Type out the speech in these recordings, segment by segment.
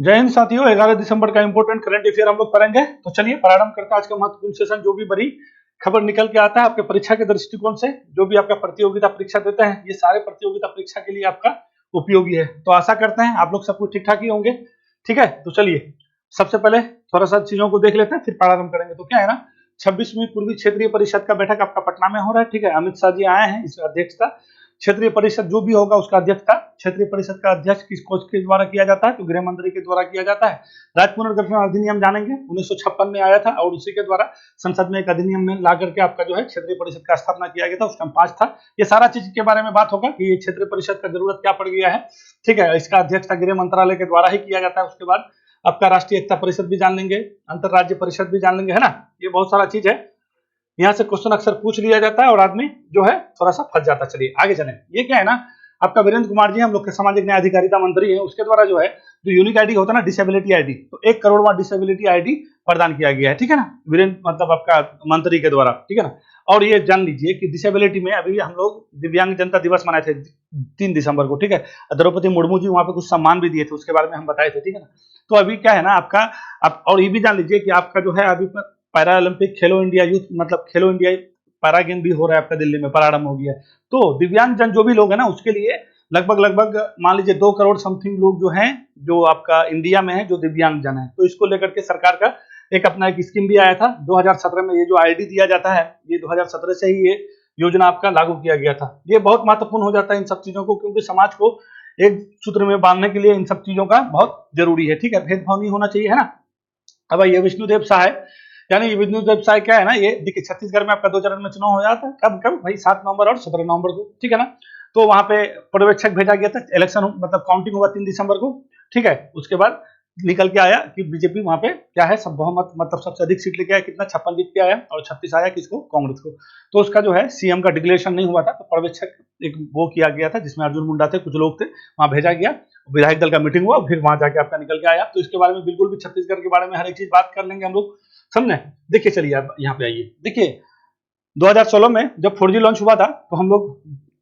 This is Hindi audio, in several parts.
जय हिंद साथियों, 11 दिसंबर का इंपोर्टेंट करंट अफेयर हम लोग करेंगे। तो चलिए प्रारंभ करते हैं आज का महत्वपूर्ण सेशन। जो भी बड़ी खबर निकल के आता है आपके परीक्षा के दृष्टिकोण से, जो भी आपका प्रतियोगिता परीक्षा देते हैं, ये सारे प्रतियोगिता परीक्षा के लिए आपका उपयोगी है। तो आशा करते हैं आप लोग सब कुछ ठीक ठाक ही होंगे। ठीक है, तो चलिए सबसे पहले थोड़ा सा चीजों को देख लेते हैं, फिर प्रारंभ करेंगे। तो क्या है ना, 26वीं पूर्वी क्षेत्रीय परिषद का बैठक आपका पटना में हो रहा है। ठीक है, अमित शाह जी आए हैं, इसका अध्यक्षता क्षेत्रीय परिषद जो भी होगा उसका अध्यक्षता क्षेत्रीय परिषद का अध्यक्ष किसके द्वारा किया जाता है, तो गृह मंत्री के द्वारा किया जाता है। राज्य पुनर्गठन अधिनियम जानेंगे, 1956 में आया था और उसी के द्वारा संसद में एक अधिनियम में ला करके आपका जो है क्षेत्रीय परिषद का स्थापना किया गया था। उसका 5 था। ये सारा चीज के बारे में बात होगा कि ये क्षेत्रीय परिषद का जरूरत क्या पड़ गया है। ठीक है, इसका अध्यक्षता गृह मंत्रालय के द्वारा ही किया जाता है। उसके बाद आपका राष्ट्रीय एकता परिषद भी जान लेंगे, अंतरराज्य परिषद भी जान लेंगे, है ना। ये बहुत सारा चीज है, यहाँ से क्वेश्चन अक्सर पूछ लिया जाता है और आदमी जो है थोड़ा सा फंस जाता है। चलिए आगे चलें। ये क्या है ना, आपका वीरेंद्र कुमार जी हम लोग के सामाजिक न्याय अधिकारिता मंत्री हैं, उसके द्वारा जो है जो यूनिक आईडी होता है ना, डिसेबिलिटी आईडी, तो 1 करोड़वां डिसेबिलिटी आईडी प्रदान किया गया है। ठीक है ना, वीरेंद्र मतलब आपका मंत्री के द्वारा। ठीक है ना, और ये जान लीजिए कि डिसेबिलिटी में अभी हम लोग दिव्यांग जनता दिवस मनाए थे 3 दिसंबर को। ठीक है, द्रौपदी मुर्मू जी वहां पे कुछ सम्मान भी दिए थे, उसके बारे में हम बताए थे। ठीक है ना, तो अभी क्या है ना आपका और ये भी जान लीजिए कि आपका जो है अभी पैरा ओलंपिक खेलो इंडिया यूथ मतलब खेलो इंडिया पैरा गेम भी हो रहा है आपका दिल्ली में, प्रारंभ हो गया है। तो दिव्यांग जन जो भी लोग हैं ना, उसके लिए लगभग मान लीजिए 2 करोड़ समथिंग लोग जो हैं, जो आपका इंडिया में है, जो दिव्यांग जन है। तो इसको लेकर के सरकार का एक अपना एक स्कीम भी आया था 2017 में। ये जो आईडी दिया जाता है, ये 2017 से ही ये योजना आपका लागू किया गया था। ये बहुत महत्वपूर्ण हो जाता है इन सब चीजों को, क्योंकि समाज को एक सूत्र में बांधने के लिए इन सब चीजों का बहुत जरूरी है। ठीक है, भेदभाव नहीं होना चाहिए, है ना। अब ये विष्णुदेव साय, यानी विष्णुदेव साय क्या है ना, ये देखिए छत्तीसगढ़ में आपका 2 चरण में चुनाव हो जाता है। कब कब भाई, 7 नवंबर और 17 नवंबर को। ठीक है ना, तो वहां पे पर्यवेक्षक भेजा गया था। इलेक्शन मतलब काउंटिंग हुआ 3 दिसंबर को। ठीक है, उसके बाद निकल के आया कि बीजेपी वहां पे क्या है, सब बहुमत मतलब सबसे अधिक सीट लेके आया, कितना 56 जीत के आया, और 36 आया किसको, कांग्रेस को। तो उसका जो है सीएम का डिक्लेरेशन नहीं हुआ था, तो पर्यवेक्षक एक वो किया गया था, जिसमें अर्जुन मुंडा थे, कुछ लोग थे, वहां भेजा गया, विधायक दल का मीटिंग हुआ, फिर वहां जाके आपका निकल के आया। तो इसके बारे में बिल्कुल भी छत्तीसगढ़ के बारे में हर एक चीज बात कर लेंगे हम लोग, समझे। देखिए चलिए आप यहाँ पे आइए। देखिए 2016 में जब 4G लॉन्च हुआ था, तो हम लोग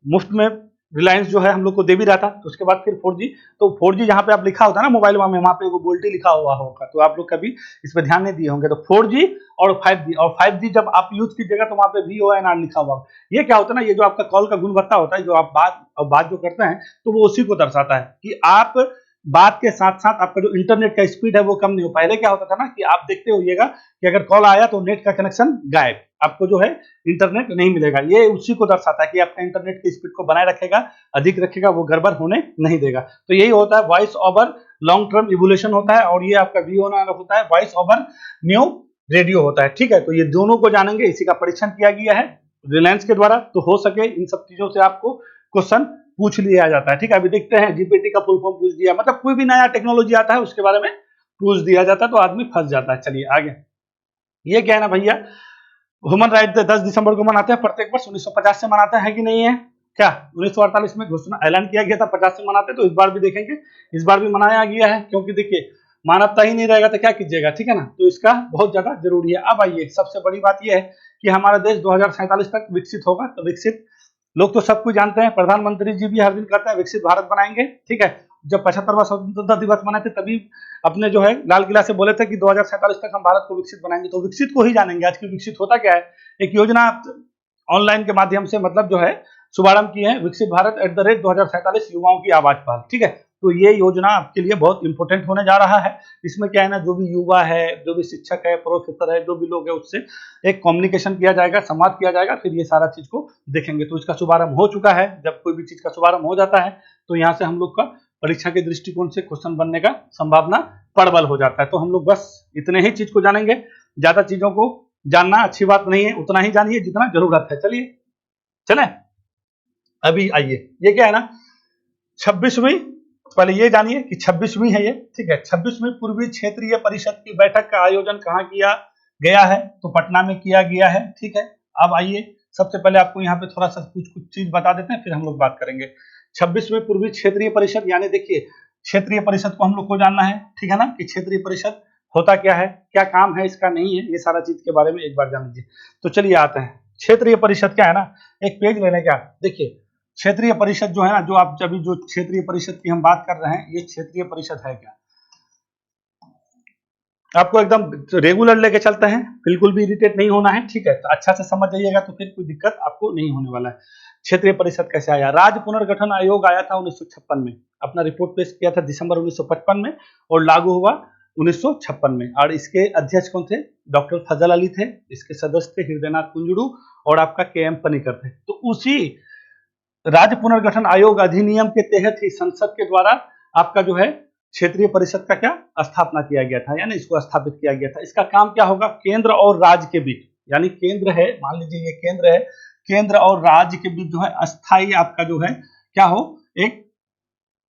मुफ्त में रिलायंस जो है हम लोग को दे भी रहा था। तो उसके बाद फिर 4G, तो 4G जहाँ पे आप लिखा होता है ना मोबाइल में, वहाँ पे वो बोल्टी लिखा हुआ होगा, तो आप लोग कभी इस पर ध्यान नहीं दिए होंगे। तो 4G और 5G जब आप यूज कीजिएगा तो वहाँ पे VONR लिखा हुआ। ये क्या होता है ना, ये जो आपका कॉल का गुणवत्ता होता है, जो आप बात जो करते हैं, तो वो उसी को दर्शाता है कि आप बात के साथ साथ आपका जो इंटरनेट का स्पीड है वो कम नहीं हो। पहले क्या होता था ना कि आप देखते होइएगा कि अगर कॉल आया तो नेट का कनेक्शन गायब, आपको जो है इंटरनेट नहीं मिलेगा। ये उसी को दर्शाता है कि आपका इंटरनेट की स्पीड को बनाए रखेगा, अधिक रखेगा, वो गड़बड़ होने नहीं देगा। तो यही होता है voice over long term evolution होता है, और ये आपका VONR होता है, वॉइस ओवर न्यू रेडियो होता है। ठीक है, तो ये दोनों को जानेंगे, इसी का परीक्षण किया गया है रिलायंस के द्वारा। तो हो सके इन सब चीजों से आपको क्वेश्चन पूछ लिया जाता है। ठीक है, अभी देखते हैं जीपीटी का फुल फॉर्म पूछ दिया, मतलब कोई भी नया टेक्नोलॉजी आता है उसके बारे में पूछ दिया जाता है, तो आदमी फंस जाता है। चलिए आगे। ये क्या है ना भैया, ह्यूमन राइट डे 10 दिसंबर को मनाते हैं प्रत्येक वर्ष। 1950 से मनाते हैं कि नहीं है क्या, 1948 में घोषणा ऐलान किया गया था, 50 से मनाते, तो इस बार भी देखेंगे, इस बार भी मनाया गया है, क्योंकि देखिए मानवता ही नहीं रहेगा तो क्या कीजिएगा। ठीक है ना, तो इसका बहुत ज्यादा जरूरी है। अब आइए, सबसे बड़ी बात यह है कि हमारा देश 2047 तक विकसित होगा। तो विकसित लोग तो सब कुछ जानते हैं, प्रधानमंत्री जी भी हर दिन कहते हैं विकसित भारत बनाएंगे। ठीक है, जब 75वां स्वतंत्रता दिवस मनाए थे, तभी अपने जो है लाल किला से बोले थे कि 2047 तक हम भारत को विकसित बनाएंगे। तो विकसित को ही जानेंगे आज की विकसित होता क्या है। एक योजना ऑनलाइन के माध्यम से मतलब जो है शुभारंभ किए हैं, विकसित भारत @2047 युवाओं की आवाज पहल। ठीक है, तो ये योजना आपके लिए बहुत इंपॉर्टेंट होने जा रहा है। इसमें क्या है ना, जो भी युवा है, जो भी शिक्षक है, प्रोफेसर है, जो भी लोग है, उससे एक कम्युनिकेशन किया जाएगा, संवाद किया जाएगा, फिर ये सारा चीज को देखेंगे। तो इसका शुभारंभ हो चुका है। जब कोई भी चीज का शुभारंभ हो जाता है तो यहाँ से हम लोग का परीक्षा के दृष्टिकोण से क्वेश्चन बनने का संभावना प्रबल हो जाता है। तो हम लोग बस इतने ही चीज को जानेंगे, ज्यादा चीजों को जानना अच्छी बात नहीं है, उतना ही जानिए जितना जरूरत है। चलिए चले अभी आइए। ये क्या है ना, 26वीं, पहले ये जानिए कि 26वीं है ये। ठीक है, 26वीं पूर्वी क्षेत्रीय परिषद की बैठक का आयोजन कहाँ किया गया है, तो पटना में किया गया है। ठीक है, अब आइए सबसे पहले आपको यहाँ पे थोड़ा सा कुछ चीज बता देते हैं, फिर हम लोग बात करेंगे। 26वीं पूर्वी क्षेत्रीय परिषद, यानी देखिए क्षेत्रीय परिषद को हम लोग को जानना है। ठीक है ना, कि क्षेत्रीय परिषद होता क्या है, क्या काम है इसका, नहीं है, ये सारा चीज के बारे में एक बार जान लीजिए। तो चलिए आते हैं, क्षेत्रीय परिषद क्या है ना, एक पेज लेने का। देखिए क्षेत्रीय परिषद जो है ना, जो आप अभी जो क्षेत्रीय परिषद की हम बात कर रहे हैं, ये क्षेत्रीय परिषद है क्या। आपको एकदम रेगुलर लेके चलते हैं, बिल्कुल भी इरिटेट नहीं होना है, ठीक है। तो अच्छा से समझ जाइएगा तो फिर कोई दिक्कत आपको नहीं होने वाला है। क्षेत्रीय परिषद कैसे आया? राज्य पुनर्गठन आयोग आया था 1956 में, अपना रिपोर्ट पेश किया था दिसंबर 1955 में और लागू हुआ 1956 में। और इसके अध्यक्ष कौन थे? डॉक्टर फजल अली थे। इसके सदस्य थे हृदयनाथ कुंजड़ू और आपका के एम पनिकर थे। तो उसी राज्य पुनर्गठन आयोग अधिनियम के तहत ही संसद के द्वारा आपका जो है क्षेत्रीय परिषद का क्या स्थापना किया गया था, यानी इसको स्थापित किया गया था। इसका काम क्या होगा? केंद्र और राज्य के बीच, यानी केंद्र है, मान लीजिए ये केंद्र है, केंद्र और राज्य के बीच जो है अस्थायी आपका जो है क्या हो, एक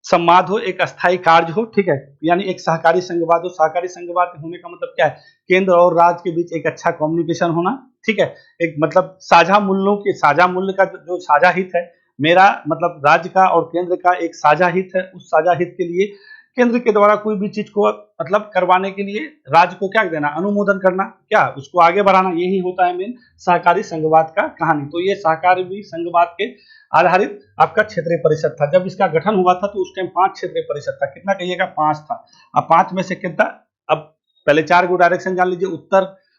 संवाद हो, एक अस्थायी कार्य हो, ठीक है। यानी एक सहकारी संघवाद हो। सहकारी संघवाद होने का मतलब क्या है? केंद्र और राज्य के बीच एक अच्छा कम्युनिकेशन होना, ठीक है। एक मतलब साझा मूल्यों के, साझा मूल्य का जो साझा हित है, मेरा मतलब राज्य का और केंद्र का एक साझा हित है। उस साझा हित के लिए केंद्र के द्वारा कोई भी चीज को मतलब करवाने के लिए राज्य को क्या देना? अनुमोदन करना, क्या उसको आगे बढ़ाना। यही होता है मेन सहकारी संघवाद का कहानी। तो ये सहकारी संघवाद के आधारित आपका क्षेत्रीय परिषद था। जब इसका गठन हुआ था तो उस टाइम 5 क्षेत्रीय परिषद था। कितना कहिएगा? 5 था। अब 5 में से कितना, अब पहले 4 को डायरेक्शन जान लीजिए।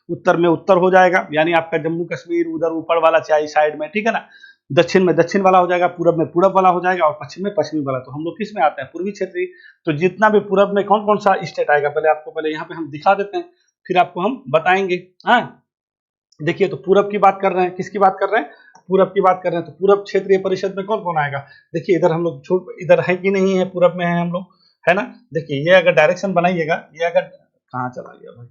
उत्तर में उत्तर हो जाएगा, यानी आपका जम्मू कश्मीर उधर ऊपर वाला चाहिए साइड में, ठीक है ना। दक्षिण में दक्षिण वाला हो जाएगा, पूरब में पूरब वाला हो जाएगा और पश्चिम में पश्चिमी वाला। तो हम लोग किस में आते हैं? पूर्वी क्षेत्रीय। तो जितना भी पूरब में कौन कौन सा स्टेट आएगा, पहले आपको पहले यहाँ पे हम दिखा देते हैं, फिर आपको हम बताएंगे। हाँ देखिए, तो पूरब की बात कर रहे हैं, किसकी बात कर रहे हैं? पूरब की बात कर रहे हैं। तो पूरब क्षेत्रीय परिषद में कौन कौन आएगा? देखिए इधर हम लोग इधर है कि नहीं है, पूरब में है हम लोग, है ना। देखिए ये अगर डायरेक्शन बनाइएगा, ये अगर कहाँ चला गया भाई,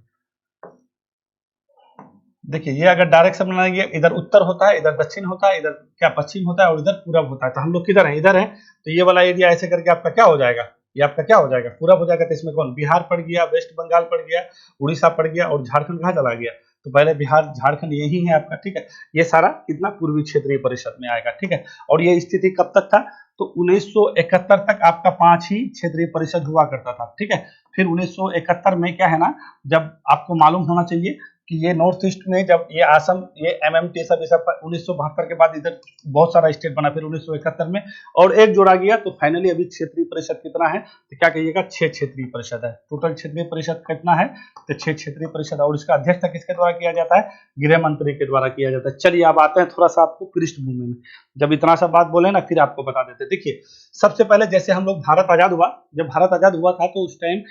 देखिए ये अगर डायरेक्शन बनाएंगे, इधर उत्तर होता है, इधर दक्षिण होता है, इधर क्या पश्चिम होता है और इधर पूरब होता है। तो हम लोग किधर हैं? इधर हैं। तो ये वाला एरिया ऐसे करके आपका क्या हो जाएगा? ये आपका क्या हो जाएगा? पूरब हो जाएगा। तो इसमें कौन? बिहार पड़ गया, वेस्ट बंगाल पड़ गया, उड़ीसा पड़ गया और झारखंड कहाँ चला गया? तो पहले बिहार झारखंड यही है आपका, ठीक है। ये सारा कितना पूर्वी क्षेत्रीय परिषद में आएगा, ठीक है। और ये स्थिति कब तक था? तो 1971 तक आपका 5 ही क्षेत्रीय परिषद हुआ करता था, ठीक है। फिर 1971 में क्या है ना, जब आपको मालूम होना चाहिए कि ये नॉर्थ ईस्ट में जब ये आसम, ये एमएमटी सब 1972 के बाद इधर बहुत सारा स्टेट बना, फिर 1971 में और एक जोड़ा गया। तो फाइनली अभी क्षेत्रीय परिषद कितना है? तो क्या कहिएगा? 6 क्षेत्रीय परिषद है। टोटल क्षेत्रीय परिषद कितना है? तो 6 क्षेत्रीय परिषद। और इसका अध्यक्षता किसके द्वारा किया जाता है? गृह मंत्री के द्वारा किया जाता है। चलिए अब आते हैं थोड़ा सा आपको पृष्ठभूमि में। जब इतना सा बात बोले ना, फिर आपको बता देते। देखिए सबसे पहले जैसे हम लोग भारत आजाद हुआ, जब भारत आजाद हुआ था तो उस टाइम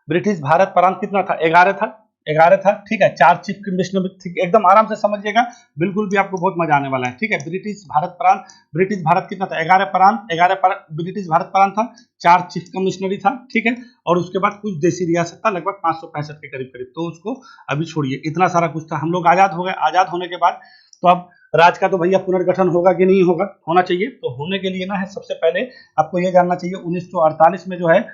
ब्रिटिश भारत प्रांत कितना था? 11 था। 11 था, ठीक है। 4 चीफ कमिश्नर, ठीक, एकदम आराम से समझिएगा, बिल्कुल भी आपको बहुत मजा आने वाला है, ठीक है। ब्रिटिश भारत कितना था? 11 प्रांत, 11 ब्रिटिश भारत प्रांत था, 4 चीफ कमिश्नरी था, ठीक है। और उसके बाद कुछ देशी रियासत था, लगभग 565 के करीब करीब। तो उसको अभी छोड़िए, इतना सारा कुछ था। हम लोग आजाद हो गए। आजाद होने के बाद तो अब राज्य का तो भैया पुनर्गठन होगा कि नहीं होगा? होना चाहिए। तो होने के लिए ना है, सबसे पहले आपको यह जानना चाहिए 1948 में जो है,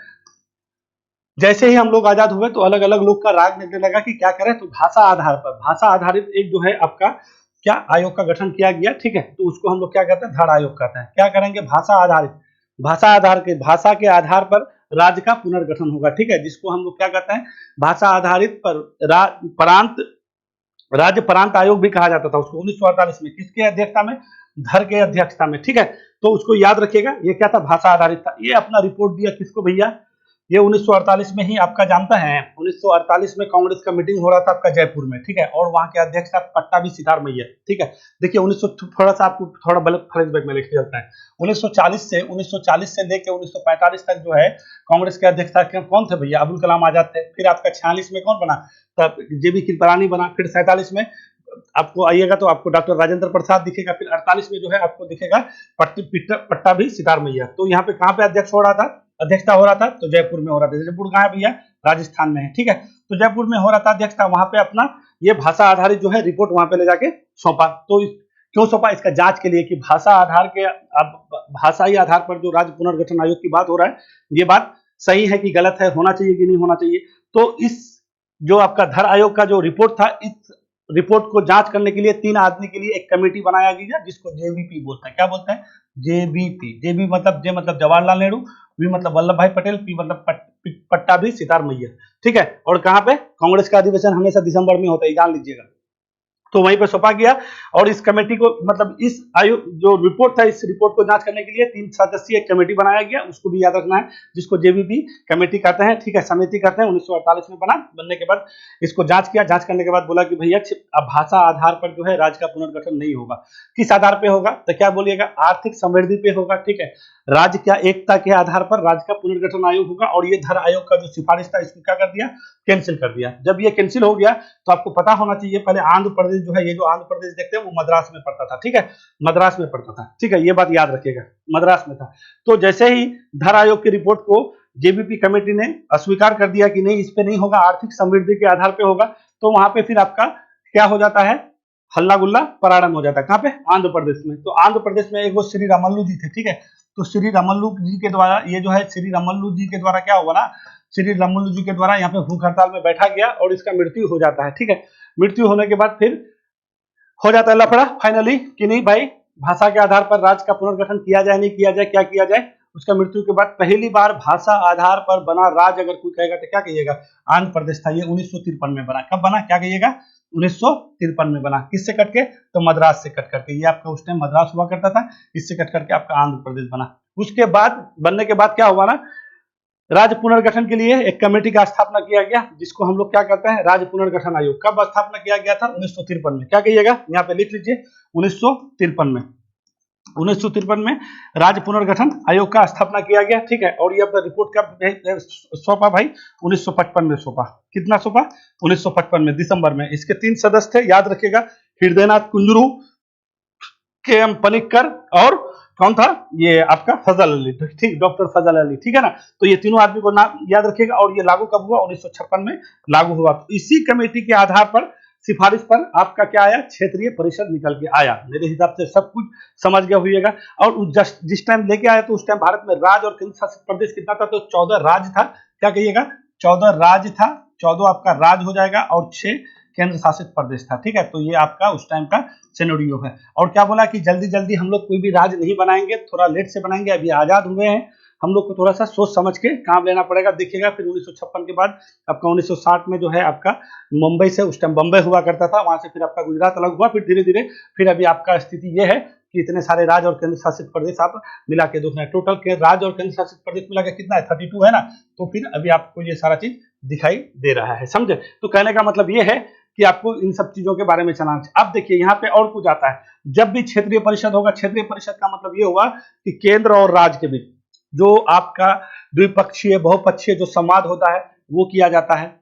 जैसे ही हम लोग आजाद हुए तो अलग अलग लोग का राग निकलने लगा कि क्या करें। तो भाषा आधार पर, भाषा आधारित एक जो है आपका क्या आयोग का गठन किया गया, ठीक है। तो उसको हम लोग क्या कहते हैं? धड़ आयोग कहते हैं। क्या करेंगे? भाषा आधारित, भाषा के आधार पर राज्य का पुनर्गठन होगा, ठीक है। जिसको हम लोग क्या कहते हैं? भाषा आधारित पर प्रांत, राज्य प्रांत आयोग भी कहा जाता था उसको। 1948 में किसके अध्यक्षता में? धर के अध्यक्षता में, ठीक है। तो उसको याद रखिएगा, ये क्या था? भाषा आधारित था। ये अपना रिपोर्ट दिया किसको भैया? ये 1948 में ही आपका जानता है, 1948 में कांग्रेस का मीटिंग हो रहा था आपका जयपुर में, ठीक है। और वहां के अध्यक्ष था पट्टाभी सितार मैया, ठीक है। देखिए 1900 थोड़ा सा आपको थोड़ा बल्ब फ्लैशबैक में लिखा जाता है। 1940 से लेकर 1945 तक जो है कांग्रेस के अध्यक्ष था कौन थे भैया? अब्दुल कलाम आजाद थे। फिर आपका 46 में कौन बना? तब जेबी कृपलानी बना। फिर 47 में आपको आइएगा तो आपको डॉक्टर राजेंद्र प्रसाद दिखेगा। फिर 48 में जो है आपको दिखेगा पट्टाभी सितार मैया। तो यहाँ पे कहाँ पे अध्यक्षता हो रहा था? तो जयपुर में हो रहा था। जयपुर कहाँ है भैया? राजस्थान में है, ठीक है। तो जयपुर में हो रहा था अध्यक्षता, वहां पे अपना ये भाषा आधारित जो है रिपोर्ट वहां पे ले जाके सौंपा। तो क्यों सौंपा? इसका जांच के लिए कि भाषा आधार के, अब भाषाई आधार पर जो राज्य पुनर्गठन आयोग की बात हो रहा है, ये बात सही है कि गलत है, होना चाहिए कि नहीं होना चाहिए। तो इस जो आपका धर आयोग का जो रिपोर्ट था, इस रिपोर्ट को जांच करने के लिए 3 आदमी के लिए एक कमेटी बनाया गया, जिसको जेबीपी बोलते हैं। क्या बोलते हैं? जेबीपी। जेबी मतलब जे मतलब जवाहरलाल नेहरू, वी मतलब वल्लभ भाई पटेल, पी मतलब पट्टाभी सितार मैया, ठीक है। और कहाँ पे? कांग्रेस का अधिवेशन हमेशा दिसंबर में होता है, जान लीजिएगा। तो वहीं पे सौंपा गया। और इस कमेटी को मतलब इस आयोग जो रिपोर्ट था, इस रिपोर्ट को जांच करने के लिए 3 सदस्यीय कमेटी बनाया गया, उसको भी याद रखना है, जिसको जेबीपी कमेटी कहते हैं, ठीक है, समिति कहते हैं। 1948 में बनने के बाद इसको जांच किया। जांच करने के बाद बोला कि भैया अब भाषा आधार पर जो है राज्य का पुनर्गठन नहीं होगा। किस आधार पे होगा? तो क्या बोलिएगा? आर्थिक समृद्धि पे होगा, ठीक है। राज्य क्या एकता के आधार पर राज्य का पुनर्गठन आयोग होगा। और ये धर आयोग का जो सिफारिश था, इसको क्या कर दिया? कैंसिल कर दिया। जब ये कैंसिल हो गया तो आपको पता होना चाहिए, पहले आंध्र प्रदेश जो है, ये जो आंध्र प्रदेश देखते हैं वो मद्रास में पड़ता था, ठीक है, मद्रास में पड़ता था, ठीक है, ये बात याद रखिएगा, मद्रास में था। तो जैसे ही धर आयोग की रिपोर्ट को जेबीपी कमेटी ने अस्वीकार कर दिया कि नहीं, इस पे नहीं होगा, आर्थिक समृद्धि के आधार पे होगा, तो वहां पे फिर आपका क्या हो जाता है? हल्ला गुल्ला पराडम हो जाता है। कहां पे? आंध्र प्रदेश में। तो आंध्र प्रदेश में एक वो श्री रामल्लू जी थे, ठीक है, तो श्री रामल्लू जी के द्वारा ये जो है, श्री रामल्लू जी के द्वारा क्या होगा ना, श्री रामल्लू जी के द्वारा यहाँ पे भूख हड़ताल में बैठा गया और इसका मृत्यु हो जाता है, ठीक है। मृत्यु होने के बाद फिर हो जाता है लफड़ा फाइनली कि नहीं भाई, भाषा के आधार पर राज्य का पुनर्गठन किया जाए, नहीं किया जाए, क्या किया जाए। उसका मृत्यु के बाद पहली बार भाषा आधार पर बना राज्य अगर कोई कहेगा तो क्या कहिएगा? आंध्र प्रदेश था। ये 1953 में बना। कब बना? क्या कहिएगा? 1953 में बना। किससे कट के? तो मद्रास से कट करके। ये आपका उस टाइम मद्रास हुआ करता था, इससे कट करके आपका आंध्र प्रदेश बना। उसके बाद बनने के बाद क्या हुआ ना, राज्य पुनर्गठन के लिए एक कमेटी का स्थापना किया गया, जिसको हम लोग क्या कहते हैं? राज्य पुनर्गठन आयोग। कब स्थापना किया गया था? 1953 में। क्या कहिएगा? यहाँ पे लिख लीजिए, 1953 में। 1953 में राज्य पुनर्गठन आयोग का स्थापना किया गया, ठीक है। और ये अपना रिपोर्ट कब सौंपा भाई? 1955 में सौंपा। कितना सौंपा? 1955 में, दिसंबर में। इसके 3 सदस्य थे, याद रखिएगा, हृदयनाथ कुंजरू, के एम पनिक्कर और कौन था? ये आपका फजल अली, ठीक, डॉक्टर फजल अली, ठीक है ना। तो ये तीनों आदमी को नाम याद रखिएगा। और ये लागू कब हुआ? 1956 में लागू हुआ। तो इसी कमेटी के आधार पर, सिफारिश पर आपका क्या आया? क्षेत्रीय परिषद निकल के आया। मेरे हिसाब से सब कुछ समझ गया होइएगा। और जिस टाइम लेके आया तो उस टाइम भारत में राज्य और केंद्र शासित प्रदेश कितना था? तो 14 राज्य था। क्या कहिएगा? 14 राज्य था। 14 आपका राज्य हो जाएगा और 6 केंद्र शासित प्रदेश था, ठीक है। तो ये आपका उस टाइम का सिनेरियो है। और क्या बोला कि जल्दी जल्दी हम लोग कोई भी राज्य नहीं बनाएंगे, थोड़ा लेट से बनाएंगे, अभी आजाद हुए हैं, हम लोग को थोड़ा सा सोच समझ के काम लेना पड़ेगा। देखिएगा फिर 1956 के बाद आपका 1960 में जो है आपका मुंबई से, उस टाइम बम्बई हुआ करता था, वहां से फिर आपका गुजरात अलग हुआ। फिर धीरे धीरे फिर अभी आपका स्थिति ये है कि इतने सारे राज्य और केंद्र शासित प्रदेश आप मिला के दो, टोटल के राज्य और केंद्र शासित प्रदेश मिला के कितना है? 32 है ना। तो फिर अभी आपको ये सारा चीज दिखाई दे रहा है, समझे। तो कहने का मतलब ये है कि आपको इन सब चीजों के बारे में चलाना चाहिए। अब देखिए यहाँ पे और कुछ आता है। जब भी क्षेत्रीय परिषद होगा, क्षेत्रीय परिषद का मतलब ये हुआ कि केंद्र और राज्य के बीच जो आपका द्विपक्षीय बहुपक्षीय जो संवाद होता है वो किया जाता है,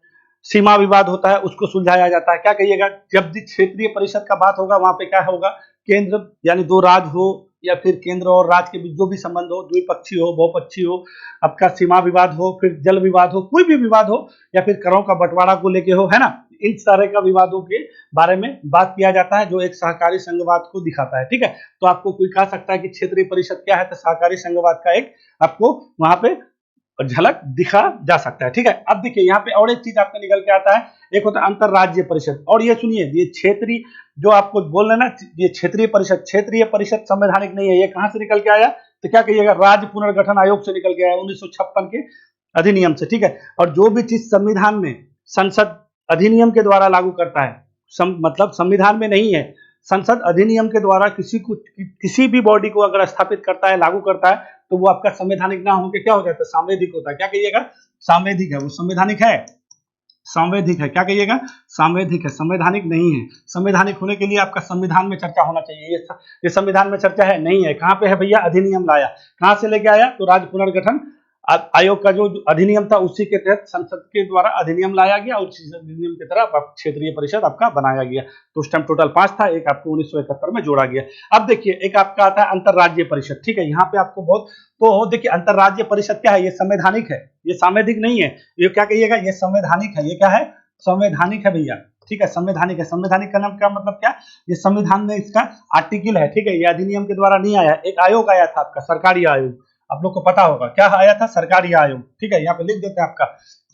सीमा विवाद होता है उसको सुलझाया जाता है। क्या कहिएगा? जब भी क्षेत्रीय परिषद का बात होगा वहां पे क्या होगा? केंद्र यानी 2 राज्य हो या फिर केंद्र और राज्य के बीच जो भी संबंध हो, द्विपक्षीय हो, बहुपक्षीय हो, आपका सीमा विवाद हो, फिर जल विवाद हो, कोई भी विवाद हो, या फिर करों का बंटवारा को लेके हो, है ना, इन सारे का विवादों के बारे में बात किया जाता है, जो एक सहकारी संघवाद को दिखाता है, ठीक है। तो आपको कोई कह सकता है कि क्षेत्रीय परिषद क्या है? तो सहकारी संघवाद का एक आपको वहां पे झलक दिखा जा सकता है, ठीक है। अब देखिए यहाँ पे और एक चीज आपको निकल के आता है, एक होता है अंतरराज्यीय परिषद। और ये सुनिए, ये क्षेत्रीय जो आपको बोल रहे ना, ये क्षेत्रीय परिषद संवैधानिक नहीं है। ये कहां से निकल के आया? तो क्या कहिएगा? राज्य पुनर्गठन आयोग से निकल के आया, 1956 के अधिनियम से, ठीक है। और जो भी चीज संविधान में संसद अधिनियम के द्वारा लागू करता है, मतलब संविधान में नहीं है, संसद अधिनियम के द्वारा किसी भी बॉडी को अगर स्थापित करता है, लागू करता है, तो वो आपका संवैधानिक ना होकर क्या हो जाता है? सांवैधिक होता है। क्या कहिएगा? सांवैधिक है। वो संवैधानिक है, सांवैधिक है। क्या कहिएगा? सांवैधिक है, संवैधानिक नहीं है। संवैधानिक होने के लिए आपका संविधान में चर्चा होना चाहिए। ये संविधान में चर्चा है नहीं है। कहां पे है भैया? अधिनियम लाया। कहां से लेके आया? तो राज्य पुनर्गठन आयोग का जो अधिनियम था उसी के तहत संसद के द्वारा अधिनियम लाया गया और उसी अधिनियम की तरह क्षेत्रीय परिषद आपका बनाया गया। तो उस टाइम टोटल 5 था, एक आपको 1971 में जोड़ा गया। अब देखिए एक आपका आता है अंतरराज्यीय परिषद, ठीक है। यहाँ पे आपको बहुत, तो देखिए अंतरराज्यीय परिषद क्या है? ये संवैधानिक है, ये सांवैधिक नहीं है। ये क्या कहिएगा? ये संवैधानिक है। ये क्या है? संवैधानिक है भैया, ठीक है, संवैधानिक है। संवैधानिक का नाम क्या मतलब क्या? ये संविधान में इसका आर्टिकल है, ठीक है। ये अधिनियम के द्वारा नहीं आया, एक आयोग आया था आपका, सरकारी आयोग, आप लोग को पता होगा क्या आया था? सरकारी आयोग, ठीक है। यहाँ पे लिख देते हैं आपका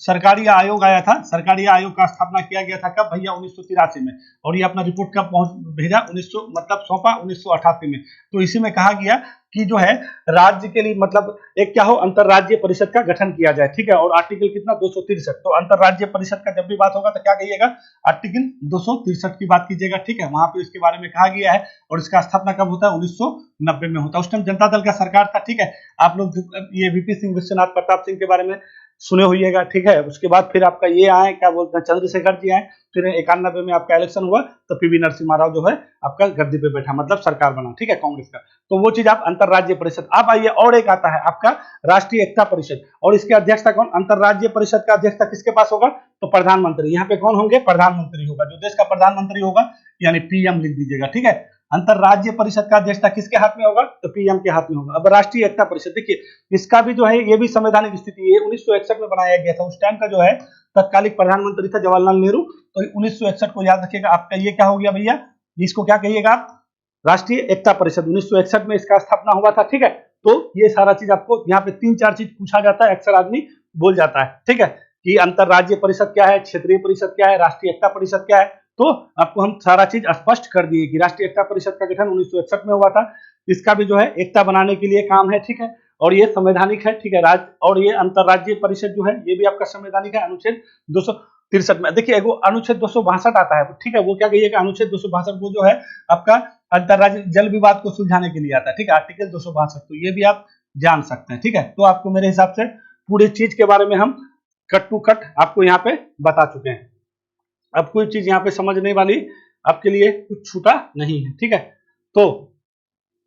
सरकारी आयोग आया था, सरकारी आयोग का स्थापना किया गया था कब भैया 1983 में, और ये अपना रिपोर्ट कब भेजा 1900 मतलब सौंपा 1988 में। तो इसी में कहा गया कि जो है राज्य के लिए मतलब एक क्या हो अंतरराज्यीय परिषद का गठन किया जाए, ठीक है। और आर्टिकल कितना 263, तो अंतरराज्यीय परिषद का जब भी बात होगा तो क्या कहिएगा आर्टिकल 263 की बात कीजिएगा, ठीक है। वहां पे इसके बारे में कहा गया है और इसका स्थापना कब होता है 1990 में होता है। उस टाइम जनता दल का सरकार था, ठीक है। आप लोग ये वीपी सिंह विश्वनाथ प्रताप सिंह के बारे में सुने होइएगा, ठीक है। उसके बाद फिर आपका ये आए क्या बोलते हैं चंद्रशेखर जी आए, फिर 91 में आपका इलेक्शन हुआ तो पीवी नरसिम्हा राव जो है आपका गद्दी पे बैठा, मतलब सरकार बना, ठीक है, कांग्रेस का। तो वो चीज आप अंतरराज्यीय परिषद। अब आइए और एक आता है आपका राष्ट्रीय एकता परिषद, और इसके अध्यक्षता कौन, अंतरराज्यीय परिषद का अध्यक्षता किसके पास होगा तो प्रधानमंत्री। यहाँ पे कौन होंगे प्रधानमंत्री होगा, जो देश का प्रधानमंत्री होगा यानी पीएम लिख दीजिएगा, ठीक है। अंतरराज्यीय परिषद का अध्यक्षता किसके हाथ में होगा तो पीएम के हाथ में होगा। अब राष्ट्रीय एकता परिषद देखिए इसका भी जो है ये भी संवैधानिक स्थिति है, 1961 में बनाया गया था। उस टाइम का जो है तत्कालिक प्रधानमंत्री था जवाहरलाल नेहरू। तो 1961 को याद रखिएगा आपका, ये क्या हो गया भैया, इसको क्या कहिएगा आप राष्ट्रीय एकता परिषद, 1961 में इसका स्थापना हुआ था, ठीक है। तो ये सारा चीज आपको यहाँ पे 3-4 चीज पूछा जाता है, अक्सर आदमी बोल जाता है, ठीक है, कि अंतरराज्यीय परिषद क्या है, क्षेत्रीय परिषद क्या है, राष्ट्रीय एकता परिषद क्या है। तो आपको हम सारा चीज स्पष्ट कर दिए कि राष्ट्रीय एकता परिषद का गठन 1961 में हुआ था। इसका भी जो है एकता बनाने के लिए काम है, ठीक है, और ये संवैधानिक है, ठीक है। राज्य और ये अंतरराज्यीय परिषद जो है ये भी आपका संवैधानिक है। अनुच्छेद 263 में देखिए एगो अनुच्छेद 262 आता है, ठीक है। वो क्या कहिएगा अनुच्छेद 262 वो जो है आपका अंतरराज्यीय जल विवाद को सुलझाने के लिए आता है, ठीक है, आर्टिकल 262। तो ये भी आप जान सकते हैं, ठीक है। तो आपको मेरे हिसाब से पूरी चीज के बारे में हम कट टू कट आपको यहाँ पे बता चुके हैं। अब कोई चीज यहाँ पे समझने वाली आपके लिए कुछ छूटा नहीं है, ठीक है। तो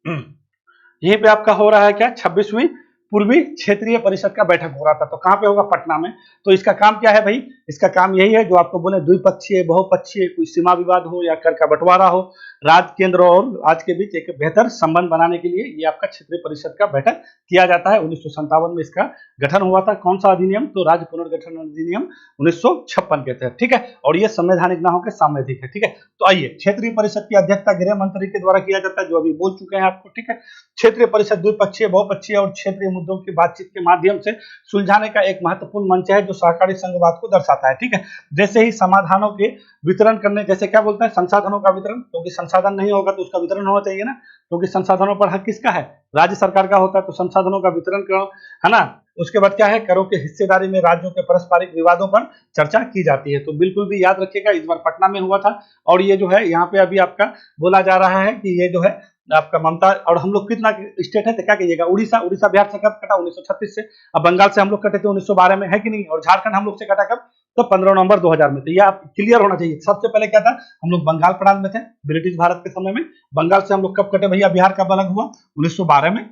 यहीं पे आपका हो रहा है क्या 26वीं पूर्वी क्षेत्रीय परिषद का बैठक हो रहा था। तो कहाँ पे होगा पटना में। तो इसका काम क्या है भाई, इसका काम यही है जो आपको बोले द्विपक्षीय बहुपक्षीय कोई सीमा विवाद हो या कर का बंटवारा हो, राज्य केंद्र और राज्य के बीच एक बेहतर संबंध बनाने के लिए ये आपका क्षेत्रीय परिषद का बैठक किया जाता है। 1957 में इसका गठन हुआ था। कौन सा अधिनियम तो राज्य पुनर्गठन अधिनियम 1956 के तहत, ठीक है। और ये संवैधानिक ना होकर सांवैधिक है, ठीक है। तो आइए क्षेत्रीय परिषद की अध्यक्षता गृह मंत्री के द्वारा किया जाता है, जो अभी बोल चुके हैं आपको, ठीक है। क्षेत्रीय परिषद द्विपक्षीय बहुपक्षीय और क्षेत्रीय मुद्दों की बातचीत के माध्यम से सुलझाने का एक महत्वपूर्ण मंच है जो सहकारी संघवाद को दर्शाता है, ठीक है। जैसे ही समाधानों के वितरण करने, जैसे क्या बोलता है संसाधनों का वितरण, क्योंकि संसाधन नहीं होगा तो उसका वितरण होना चाहिए ना, क्योंकि संसाधनों पर हक किसका है राज्य सरकार का होता है। तो संसाधनों का वितरण करो, है ना। उसके बाद क्या है करों की हिस्सेदारी में राज्यों के पारस्परिक विवादों पर चर्चा की जाती है। तो बिल्कुल भी याद रखिएगा इस बार पटना में हुआ था। और ये जो है यहाँ पे अभी आपका बोला जा रहा है कि ये जो है आपका ममता, और हम लोग कितना स्टेट है तो क्या कहिएगा उड़ीसा, उड़ीसा बिहार से कब कटा 1936 से। अब बंगाल से हम लोग कटे थे 1912 में, है कि नहीं। और झारखंड हम लोग से कटा कब तो 15 नवंबर 2000 में। तो ये आप क्लियर होना चाहिए। सबसे पहले क्या था हम लोग बंगाल प्रांत में थे ब्रिटिश भारत के समय में। बंगाल से हम लोग कब कटे भैया, बिहार कब अलग हुआ 1912 में,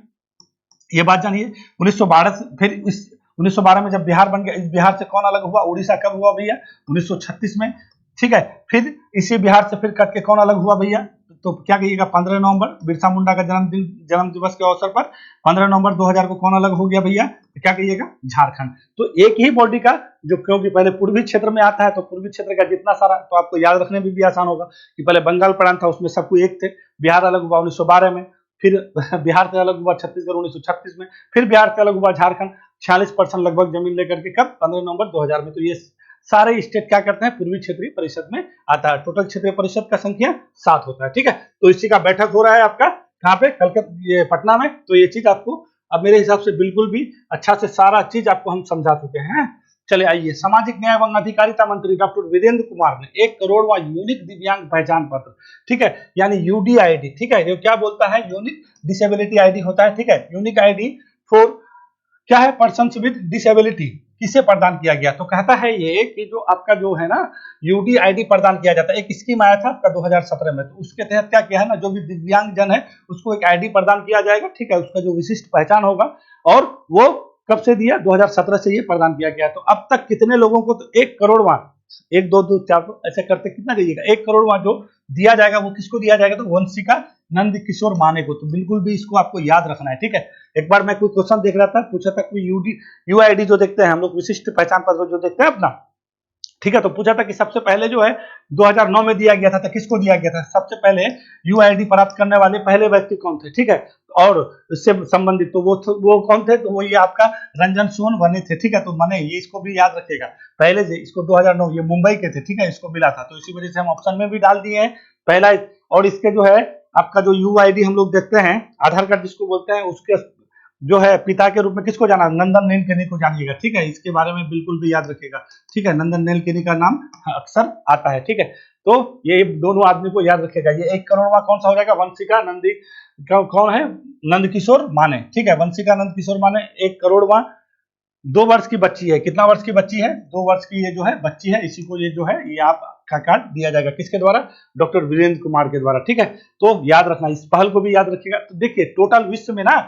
ये बात जानिए। 1912 से फिर इस 1912 में जब बिहार बन गया, इस बिहार से कौन अलग हुआ, उड़ीसा कब हुआ भैया 1936 में, ठीक है। फिर इसी बिहार से फिर कट के कौन अलग हुआ भैया, तो क्या कहिएगा 15 नवंबर बिरसा मुंडा का जन्म दिवस के अवसर पर 15 नवंबर 2000 को कौन अलग हो गया भैया, तो क्या कहिएगा झारखंड। तो एक ही बॉडी का जो, क्योंकि पहले पूर्वी क्षेत्र में आता है तो पूर्वी क्षेत्र का जितना सारा, तो आपको याद रखने में भी आसान होगा कि पहले बंगाल प्रांत था उसमें सबको एक थे, बिहार अलग हुआ 1912 में, फिर बिहार से अलग हुआ छत्तीसगढ़ 1936 में, फिर बिहार से अलग हुआ झारखंड 46% लगभग जमीन लेकर के कब 15 नवंबर 2000 में। तो ये सारे स्टेट क्या करते हैं पूर्वी क्षेत्रीय परिषद में आता है। टोटल क्षेत्रीय परिषद का संख्या 7 होता है, ठीक है। तो इसी का बैठक हो रहा है आपका कहाँ पे, कलकत्ता ये पटना में। तो ये चीज आपको अब मेरे हिसाब से बिल्कुल भी अच्छा से सारा चीज आपको हम समझा चुके हैं। चले आइए, सामाजिक न्याय एवं अधिकारिता मंत्री डॉक्टर वीरेंद्र कुमार ने 1 करोड़वां यूनिक दिव्यांग पहचान पत्र, ठीक है, यानी यूडीआईडी, ठीक है, जो क्या बोलता है यूनिक डिसेबिलिटी आईडी होता है, ठीक है। यूनिक आईडी फॉर क्या है पर्सन्स विद डिसेबिलिटी किसे प्रदान किया गया, तो कहता है ये कि जो आपका जो है ना यूडीआईडी प्रदान किया जाता है। एक स्कीम आया था आपका 2017 में, तो उसके तहत क्या किया है ना, जो भी दिव्यांग जन है उसको एक आईडी प्रदान किया जाएगा, ठीक है, उसका जो विशिष्ट पहचान होगा। और वो कब से दिया 2017 से ये प्रदान किया गया। तो अब तक कितने लोगों को, तो 1 करोड़वां, 1 2 2 4 ऐसे करते कितना दीजिएगा 1 करोड़वां जो दिया जाएगा वो किसको दिया जाएगा, तो वंशिका नंद किशोर माने को। तो बिल्कुल भी इसको आपको याद रखना है, ठीक है। एक बार मैं कोई क्वेश्चन देख रहा था, पूछा था कोई यूआईडी जो देखते हैं हम लोग विशिष्ट पहचान पत्र जो देखते हैं अपना, ठीक है। तो पूछा था कि सबसे पहले जो है 2009 में दिया गया था, तो किसको दिया गया था? सबसे पहले यूआईडी प्राप्त करने वाले पहले व्यक्ति कौन थे? ठीक है। और इससे संबंधित तो वो कौन थे? तो वो ये आपका रंजन सोन वने थे। ठीक है। तो मने ये इसको भी याद रखिएगा, पहले से इसको 2009 ये मुंबई के थे। ठीक है, इसको मिला था, तो इसी वजह से हम ऑप्शन में भी डाल दिए हैं पहला। और इसके जो है आपका जो यूआईडी हम लोग देखते हैं, आधार कार्ड जिसको बोलते हैं, उसके जो है पिता के रूप में किसको जाना? नंदन नीलकेनी को जानिएगा। ठीक है, इसके बारे में बिल्कुल भी याद रखिएगा। ठीक है, नंदन नीलकेनी का नाम अक्सर आता है। ठीक है, तो ये दोनों आदमी को याद रखिएगा। ये 1 करोड़वा कौन सा हो जाएगा? वंशिका नंदी कौन है? नंदकिशोर माने। ठीक है, वंशिका नंदकिशोर माने 1 करोड़वा 2 वर्ष की बच्ची है। कितना वर्ष की बच्ची है? 2 वर्ष की ये जो है बच्ची है, इसी को ये जो है ये आपका कार्ड दिया जाएगा। किसके द्वारा? डॉक्टर वीरेंद्र कुमार के द्वारा। ठीक है, तो याद रखना, इस पहल को भी याद रखिएगा। तो देखिए टोटल विश्व में ना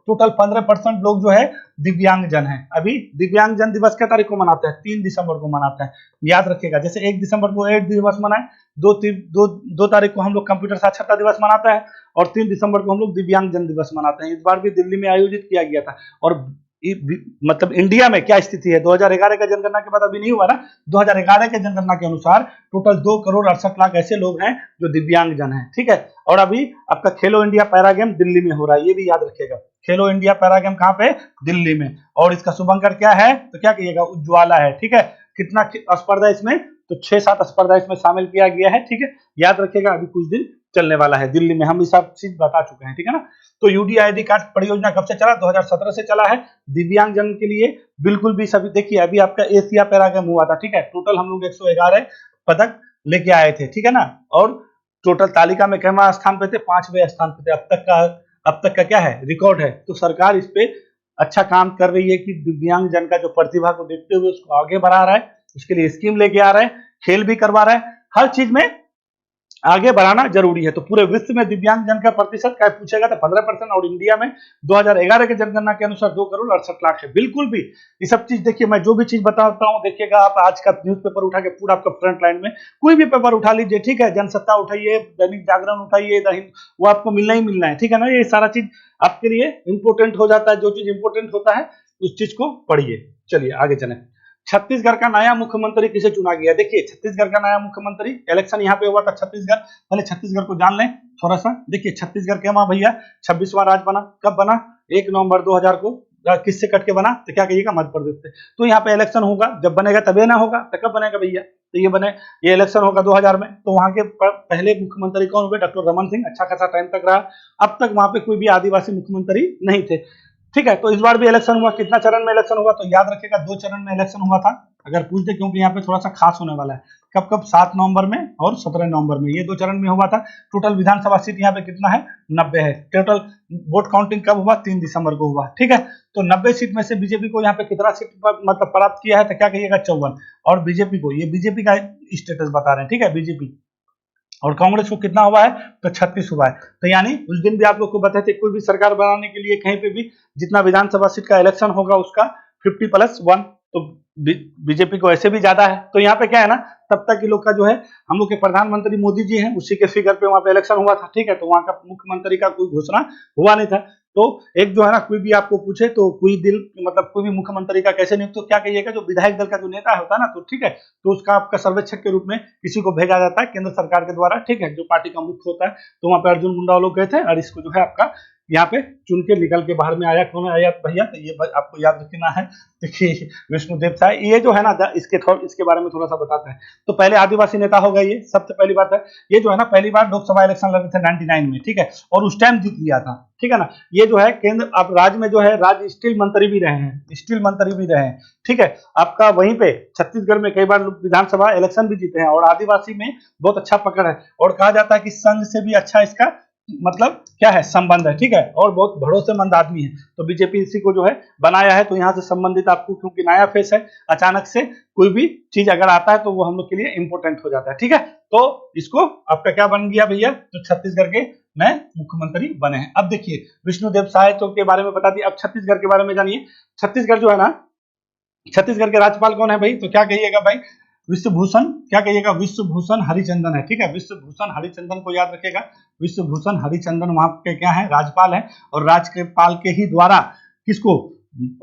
टोटल 15% लोग जो है दिव्यांगजन है। अभी दिव्यांगजन दिवस क्या तारीख को मनाते हैं? 3 दिसंबर को मनाते हैं। याद रखिएगा, जैसे 1 दिसंबर को एड्स दिवस मनाए, 2 तारीख को हम लोग कंप्यूटर साक्षरता दिवस मनाते हैं, और 3 दिसंबर को हम लोग दिव्यांगजन दिवस मनाते हैं। इस बार भी दिल्ली में आयोजित किया गया था। और मतलब इंडिया में क्या स्थिति है? 2011 का जनगणना के बाद अभी नहीं हुआ ना, 2011 के जनगणना के अनुसार टोटल 2 करोड़ 68 लाख ऐसे लोग हैं जो दिव्यांगजन हैं। ठीक है, और अभी आपका खेलो इंडिया पैरा गेम दिल्ली में हो रहा है, ये भी याद रखिएगा। खेलो इंडिया पैरा गेम कहाँ पे? दिल्ली में। और इसका शुभंकर क्या है? तो क्या कहिएगा? उज्ज्वला है। ठीक है, कितना स्पर्धा इसमें? तो 6-7 स्पर्धा इसमें शामिल किया गया है। ठीक है, याद रखिएगा, अभी कुछ दिन चलने वाला है दिल्ली में, हम ये सब चीज बता चुके हैं। ठीक है ना। तो यूडीआईडी कार्ड परियोजना कब से चला? 2017 से चला है दिव्यांगजन के लिए। बिल्कुल भी सभी देखिए, अभी आपका एशिया पैरा गेम हुआ था। ठीक है, टोटल हम लोग 111 पदक लेके आए थे। ठीक है ना, और टोटल तालिका में कितना स्थान पे थे? 5वें स्थान पे थे। अब तक का क्या है? रिकॉर्ड है। तो सरकार इस पे अच्छा काम कर रही है कि दिव्यांगजन का जो प्रतिभा को देखते हुए उसको आगे बढ़ा रहा है, उसके लिए स्कीम लेके आ रहा है, खेल भी करवा रहा है, हर चीज में आगे बढ़ाना जरूरी है। तो पूरे विश्व में दिव्यांगजन का प्रतिशत क्या पूछेगा? तो 15%, और इंडिया में 2011 के जनगणना के अनुसार 2 करोड़ 68 लाख है। बिल्कुल भी ये सब चीज देखिए, मैं जो भी चीज बताता हूँ देखिएगा, आप आज का न्यूज़पेपर उठा के पूरा आपका फ्रंट लाइन में कोई भी पेपर उठा लीजिए। ठीक है, जनसत्ता उठाइए, दैनिक जागरण उठाइए, वो आपको मिलना ही मिलना है। ठीक है ना, ये सारा चीज आपके लिए इंपोर्टेंट हो जाता है। जो चीज इंपोर्टेंट होता है उस चीज को पढ़िए। चलिए आगे चलें। छत्तीसगढ़ का नया मुख्यमंत्री किसे चुना गया? देखिए छत्तीसगढ़ का नया मुख्यमंत्री, इलेक्शन यहाँ पे हुआ था छत्तीसगढ़। पहले छत्तीसगढ़ को जान लें थोड़ा सा। देखिए छत्तीसगढ़ के मां भैया 26वां राज्य बना। कब बना? 1 नवंबर 2000 को। किससे कट के बना? तो क्या कहिएगा? मध्य प्रदेश से। तो यहाँ पे इलेक्शन होगा, जब बनेगा तभी ना होगा, तो कब बनेगा भैया? तो ये इलेक्शन होगा 2000 में। तो वहां के पहले मुख्यमंत्री कौन हुए? डॉक्टर रमन सिंह। अच्छा खासा टाइम तक रहा। अब तक वहां पे कोई भी आदिवासी मुख्यमंत्री नहीं थे। ठीक है, तो इस बार भी इलेक्शन हुआ। कितना चरण में इलेक्शन हुआ? तो याद रखिएगा 2 चरण में इलेक्शन हुआ था। अगर पूछ दे, क्योंकि यहाँ पे थोड़ा सा खास होने वाला है। कब कब? 7 नवंबर में और 17 नवंबर में, ये 2 चरण में हुआ था। टोटल विधानसभा सीट यहाँ पे कितना है? 90 है। टोटल वोट काउंटिंग कब हुआ? 3 दिसंबर को हुआ। ठीक है, तो 90 सीट में से बीजेपी को यहाँ पे कितना सीट मतलब प्राप्त किया है? तो क्या कहिएगा? 54। और बीजेपी को, ये बीजेपी का स्टेटस बता रहे हैं। ठीक है, बीजेपी। और कांग्रेस को कितना हुआ है? तो 36 हुआ है। तो यानी उस दिन भी आप लोग को बताए थे, कोई भी सरकार बनाने के लिए कहीं पे भी जितना विधानसभा सीट का इलेक्शन होगा उसका 50+1, तो बीजेपी को ऐसे भी ज्यादा है। तो यहाँ पे क्या है ना, तब तक ये लोग का जो है, हम लोग के प्रधानमंत्री मोदी जी हैं, उसी के फिगर पे वहां पे इलेक्शन हुआ था। ठीक है, तो वहां का मुख्यमंत्री का कोई घोषणा हुआ नहीं था। तो एक जो है ना, कोई भी आपको पूछे तो कोई दिल मतलब कोई भी मुख्यमंत्री का कैसे नियुक्त, तो क्या कहिएगा? जो विधायक दल का जो नेता होता है ना, तो ठीक है, तो उसका आपका सर्वेक्षक के रूप में किसी को भेजा जाता है केंद्र सरकार के द्वारा। ठीक है, जो पार्टी का मुख्य होता है। तो वहां पे अर्जुन मुंडा लोग गए थे, और इसको जो है आपका यहाँ पे चुन के निकल के बाहर में आया। कौन आया भैया? तो ये आपको याद रखना है। देखिए विष्णुदेव साय, ये जो है ना, इसके बारे में थोड़ा सा बताते हैं। तो पहले आदिवासी नेता हो गए, ये सबसे पहली बात है। ये जो है ना, पहली बार लोकसभा इलेक्शन लड़े थे 99 में। ठीक है, और उस टाइम जीत लिया था। ठीक है ना, ये जो है केंद्र, आप राज्य में जो है राज्य स्टील मंत्री भी रहे हैं, स्टील मंत्री भी रहे हैं। ठीक है, आपका वहीं पे छत्तीसगढ़ में कई बार विधानसभा इलेक्शन भी जीते हैं, और आदिवासी में बहुत अच्छा पकड़ है। और कहा जाता है कि संघ से भी अच्छा इसका मतलब क्या है? संबंध है। ठीक है, और बहुत भरोसेमंद आदमी है। तो बीजेपी इसी को जो है बनाया है। तो यहाँ से संबंधित आपको, क्योंकि नया फेस है, अचानक से कोई भी चीज अगर आता है तो वो हम लोग के लिए इंपोर्टेंट हो जाता है। ठीक है, तो इसको आपका क्या बन गया भैया? तो छत्तीसगढ़ के नए मुख्यमंत्री बने हैं। अब देखिए विष्णुदेव साय तो के बारे में बता दिया। अब छत्तीसगढ़ के बारे में जानिए। छत्तीसगढ़ जो है ना, छत्तीसगढ़ के राज्यपाल कौन है भाई? तो क्या कहिएगा भाई? विश्वभूषण। क्या कहिएगा? विश्वभूषण हरिचंदन है। ठीक है, विश्वभूषण हरिचंदन को याद रखेगा। विश्वभूषण हरिचंदन वहां के क्या है? राज्यपाल है। और राज्यपाल के ही द्वारा किसको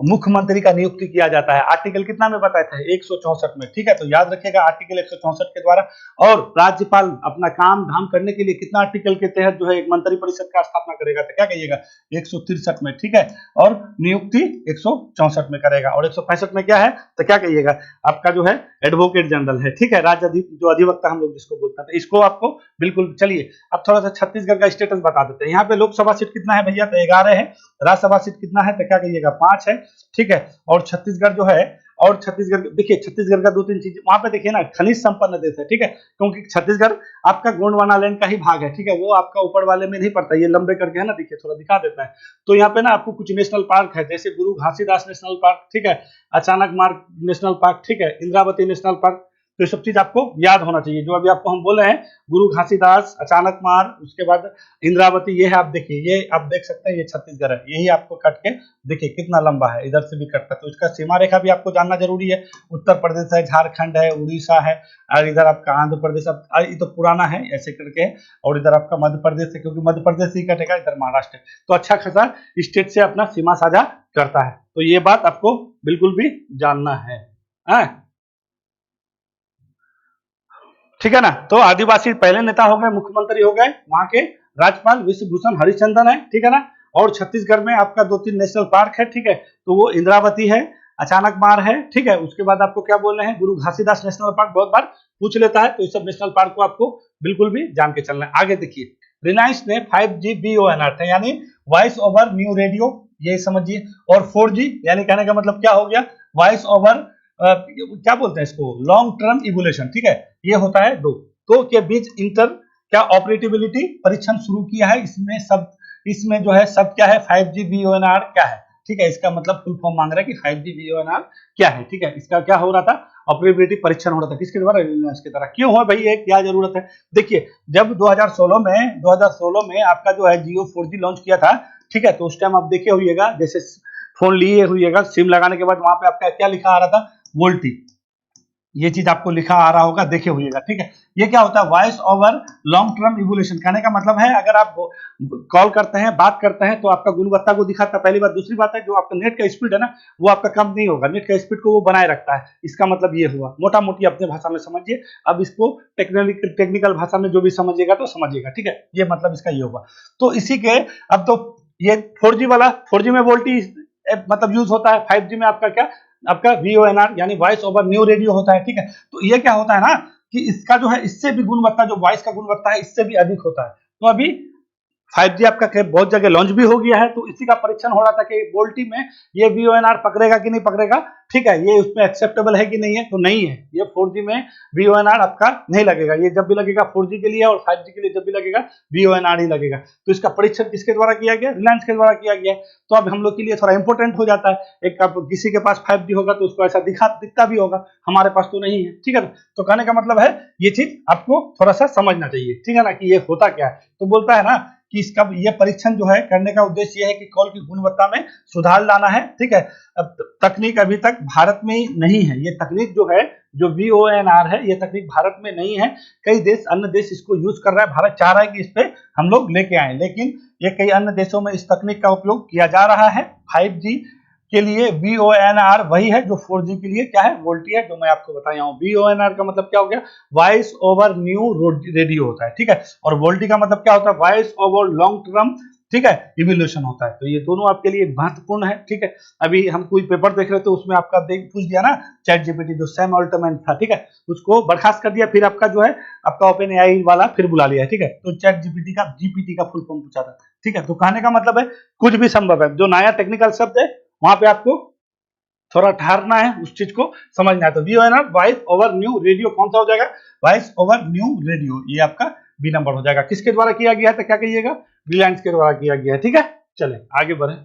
मुख्यमंत्री का नियुक्ति किया जाता है। आर्टिकल कितना में बताया था, 164 में, ठीक है। तो याद रखिएगा आर्टिकल 164 के द्वारा। और राज्यपाल अपना काम धाम करने के लिए कितना आर्टिकल के तहत जो है एक मंत्री परिषद का स्थापना करेगा, तो क्या कहिएगा 163 में, ठीक है। और नियुक्ति 164 में करेगा। और 165 में क्या है, तो क्या कहिएगा आपका जो है एडवोकेट जनरल है, ठीक है, राज्य जो अधिवक्ता हम लोग जिसको बोलते हैं। तो इसको आपको बिल्कुल, चलिए अब थोड़ा सा छत्तीसगढ़ का स्टेटस बता देते हैं। यहाँ पे लोकसभा सीट कितना है भैया, तो 11 है। राज्यसभा सीट कितना है, तो क्या कहिएगा 5 है, ठीक है। और छत्तीसगढ़ जो है, और छत्तीसगढ़ देखिए, छत्तीसगढ़ का 2-3 चीज वहां पे देखिए ना, खनिज संपन्न देश है, ठीक है। क्योंकि छत्तीसगढ़ आपका गोंडवाना लैंड का ही भाग है, ठीक है। वो आपका ऊपर वाले में नहीं पड़ता, ये लंबे करके है ना, देखिए थोड़ा दिखा देता है। तो यहाँ पे ना आपको कुछ नेशनल पार्क है, जैसे गुरु घासीदास नेशनल पार्क, ठीक है, अचानक मार्ग नेशनल पार्क, ठीक है, इंद्रावती नेशनल पार्क। तो ये सब चीज आपको याद होना चाहिए, जो अभी आपको हम बोले हैं, गुरु घासीदास, अचानक मार्ग, उसके बाद इंद्रावती, ये है आप देखिए, ये आप देख सकते हैं, ये छत्तीसगढ़ है। यही आपको कट के देखिए कितना लंबा है, इधर से भी कटता है। तो इसका सीमा रेखा भी आपको जानना जरूरी है। उत्तर प्रदेश है, झारखंड है, उड़ीसा है, और इधर आपका आंध्र प्रदेश, ये तो पुराना है ऐसे करके। और इधर आपका मध्य प्रदेश है, क्योंकि मध्य प्रदेश ही कटेगा, इधर महाराष्ट्र है। तो अच्छा खासा स्टेट से अपना सीमा साझा करता है। तो ये बात आपको बिल्कुल भी जानना है, ठीक है ना। तो आदिवासी पहले नेता हो गए, मुख्यमंत्री हो गए, वहां के राज्यपाल विश्वभूषण हरिचंदन है, ठीक है ना। और छत्तीसगढ़ में आपका 2-3 नेशनल पार्क है, ठीक है। तो वो इंद्रावती है, अचानक मार है, ठीक है। उसके बाद आपको क्या बोल रहे हैं, गुरु घासीदास नेशनल पार्क बहुत बार पूछ लेता है। तो इस सब नेशनल पार्क को आपको बिल्कुल भी जान के चलना है। आगे देखिए, रिलायंस ने 5G BONR यानी वॉइस ओवर न्यू रेडियो, ये समझिए। और 4G यानी कहने का मतलब क्या हो गया, वॉइस ओवर क्या बोलते हैं इसको, लॉन्ग टर्म इवोल्यूशन, ठीक है। ये होता है दो के बीच इंटर क्या ऑपरेटिबिलिटी परीक्षण शुरू किया है। इसमें जो है सब क्या है, 5G BONR क्या है, ठीक है। इसका मतलब फुल फॉर्म मांग रहा है कि 5G BONR क्या है, ठीक है। इसका क्या हो रहा था, ऑपरेटिबिलिटी परीक्षण हो रहा था, किसके द्वारा, रिलायंस की तरह। क्यों हो भाई, ये क्या जरूरत है। देखिए, जब 2016 में आपका जो है जियो 4G लॉन्च किया था, ठीक है। तो उस टाइम आप देखे होइएगा, जैसे फोन लिए हुईएगा, सिम लगाने के बाद वहां पे आपका क्या लिखा आ रहा था, वोल्टी, ये चीज आपको लिखा आ रहा होगा, देखे हुईएगा, ठीक है। ये क्या होता है, voice over long term evolution. कहने का मतलब है, अगर आप कॉल करते हैं, बात करते हैं, तो आपका गुणवत्ता को दिखाता है, पहली बात। दूसरी बात है, जो आपका नेट का स्पीड है ना, वो आपका कम नहीं होगा, नेट का स्पीड को वो बनाए रखता है। इसका मतलब ये हुआ, मोटा मोटी अपने भाषा में समझिए। अब इसको टेक्निकल भाषा में जो भी समझिएगा तो समझिएगा, ठीक है। ये मतलब इसका ये होगा। तो इसी के, अब तो ये 4G में वोल्टी मतलब यूज होता है, 5G में आपका क्या, आपका VONR यानी वॉइस ओवर न्यू रेडियो होता है, ठीक है। तो ये क्या होता है ना, कि इसका जो है, इससे भी गुणवत्ता, जो वॉइस का गुणवत्ता है, इससे भी अधिक होता है। तो अभी 5G आपका बहुत जगह लॉन्च भी हो गया है। तो इसी का परीक्षण हो रहा था कि वोल्टी में ये VONR पकड़ेगा कि नहीं पकड़ेगा, ठीक है। ये उसमें एक्सेप्टेबल है कि नहीं है, तो नहीं है। ये 4G में VONR आपका नहीं लगेगा। ये जब भी लगेगा 4G के लिए, और 5G के लिए जब भी लगेगा VONR ही लगेगा। तो इसका परीक्षण किसके द्वारा किया गया, रिलायंस के द्वारा किया गया। तो अब हम लोग के लिए थोड़ा इंपॉर्टेंट हो जाता है। एक अब किसी के पास 5G होगा तो उसको ऐसा दिखता भी होगा, हमारे पास तो नहीं है, ठीक है ना। तो कहने का मतलब है, ये चीज आपको थोड़ा सा समझना चाहिए, ठीक है ना, कि ये होता क्या है। तो बोलता है ना कि इसका ये परीक्षण जो है करने का उद्देश्य यह है कि कॉल की गुणवत्ता में सुधार लाना है, ठीक है। अब तकनीक अभी तक भारत में नहीं है, ये तकनीक जो है, जो VONR है, ये तकनीक भारत में नहीं है। कई देश, अन्य देश इसको यूज कर रहा है। भारत चाह रहा है कि इस पे हम लोग लेके आए, लेकिन ये कई अन्य देशों में इस तकनीक का उपयोग किया जा रहा है। 5G के लिए VONR वही है जो 4G के लिए क्या है, वोल्टी है, जो मैं आपको बताया हूँ। VONR का मतलब क्या हो गया, वॉइस ओवर न्यू रेडियो होता है, ठीक है। और वोल्टी का मतलब क्या होता है, वॉइस ओवर लॉन्ग टर्म, ठीक है, इवोल्यूशन होता है। तो ये दोनों आपके लिए महत्वपूर्ण है, ठीक है। अभी हम कोई पेपर देख रहे थे, उसमें आपका पूछ दिया ना, चैट जीपीटी जो सैम ऑल्टमैन था, ठीक है, उसको बर्खास्त कर दिया, फिर आपका जो है आपका ओपन एआई वाला फिर बुला लिया, ठीक है। तो चैट जीपीटी का फुल फॉर्म पूछा था, ठीक है। तो कहने का मतलब है, कुछ भी संभव है। जो नया टेक्निकल शब्द है, वहां पे आपको थोड़ा ठहरना है, उस चीज को समझना है। तो VONR voice over new radio कौन सा हो जाएगा, वॉइस ओवर न्यू रेडियो, ये आपका बी नंबर हो जाएगा। किसके द्वारा किया गया है, तो क्या कहिएगा, रिलायंस के द्वारा किया गया है, ठीक है। चले आगे बढ़े।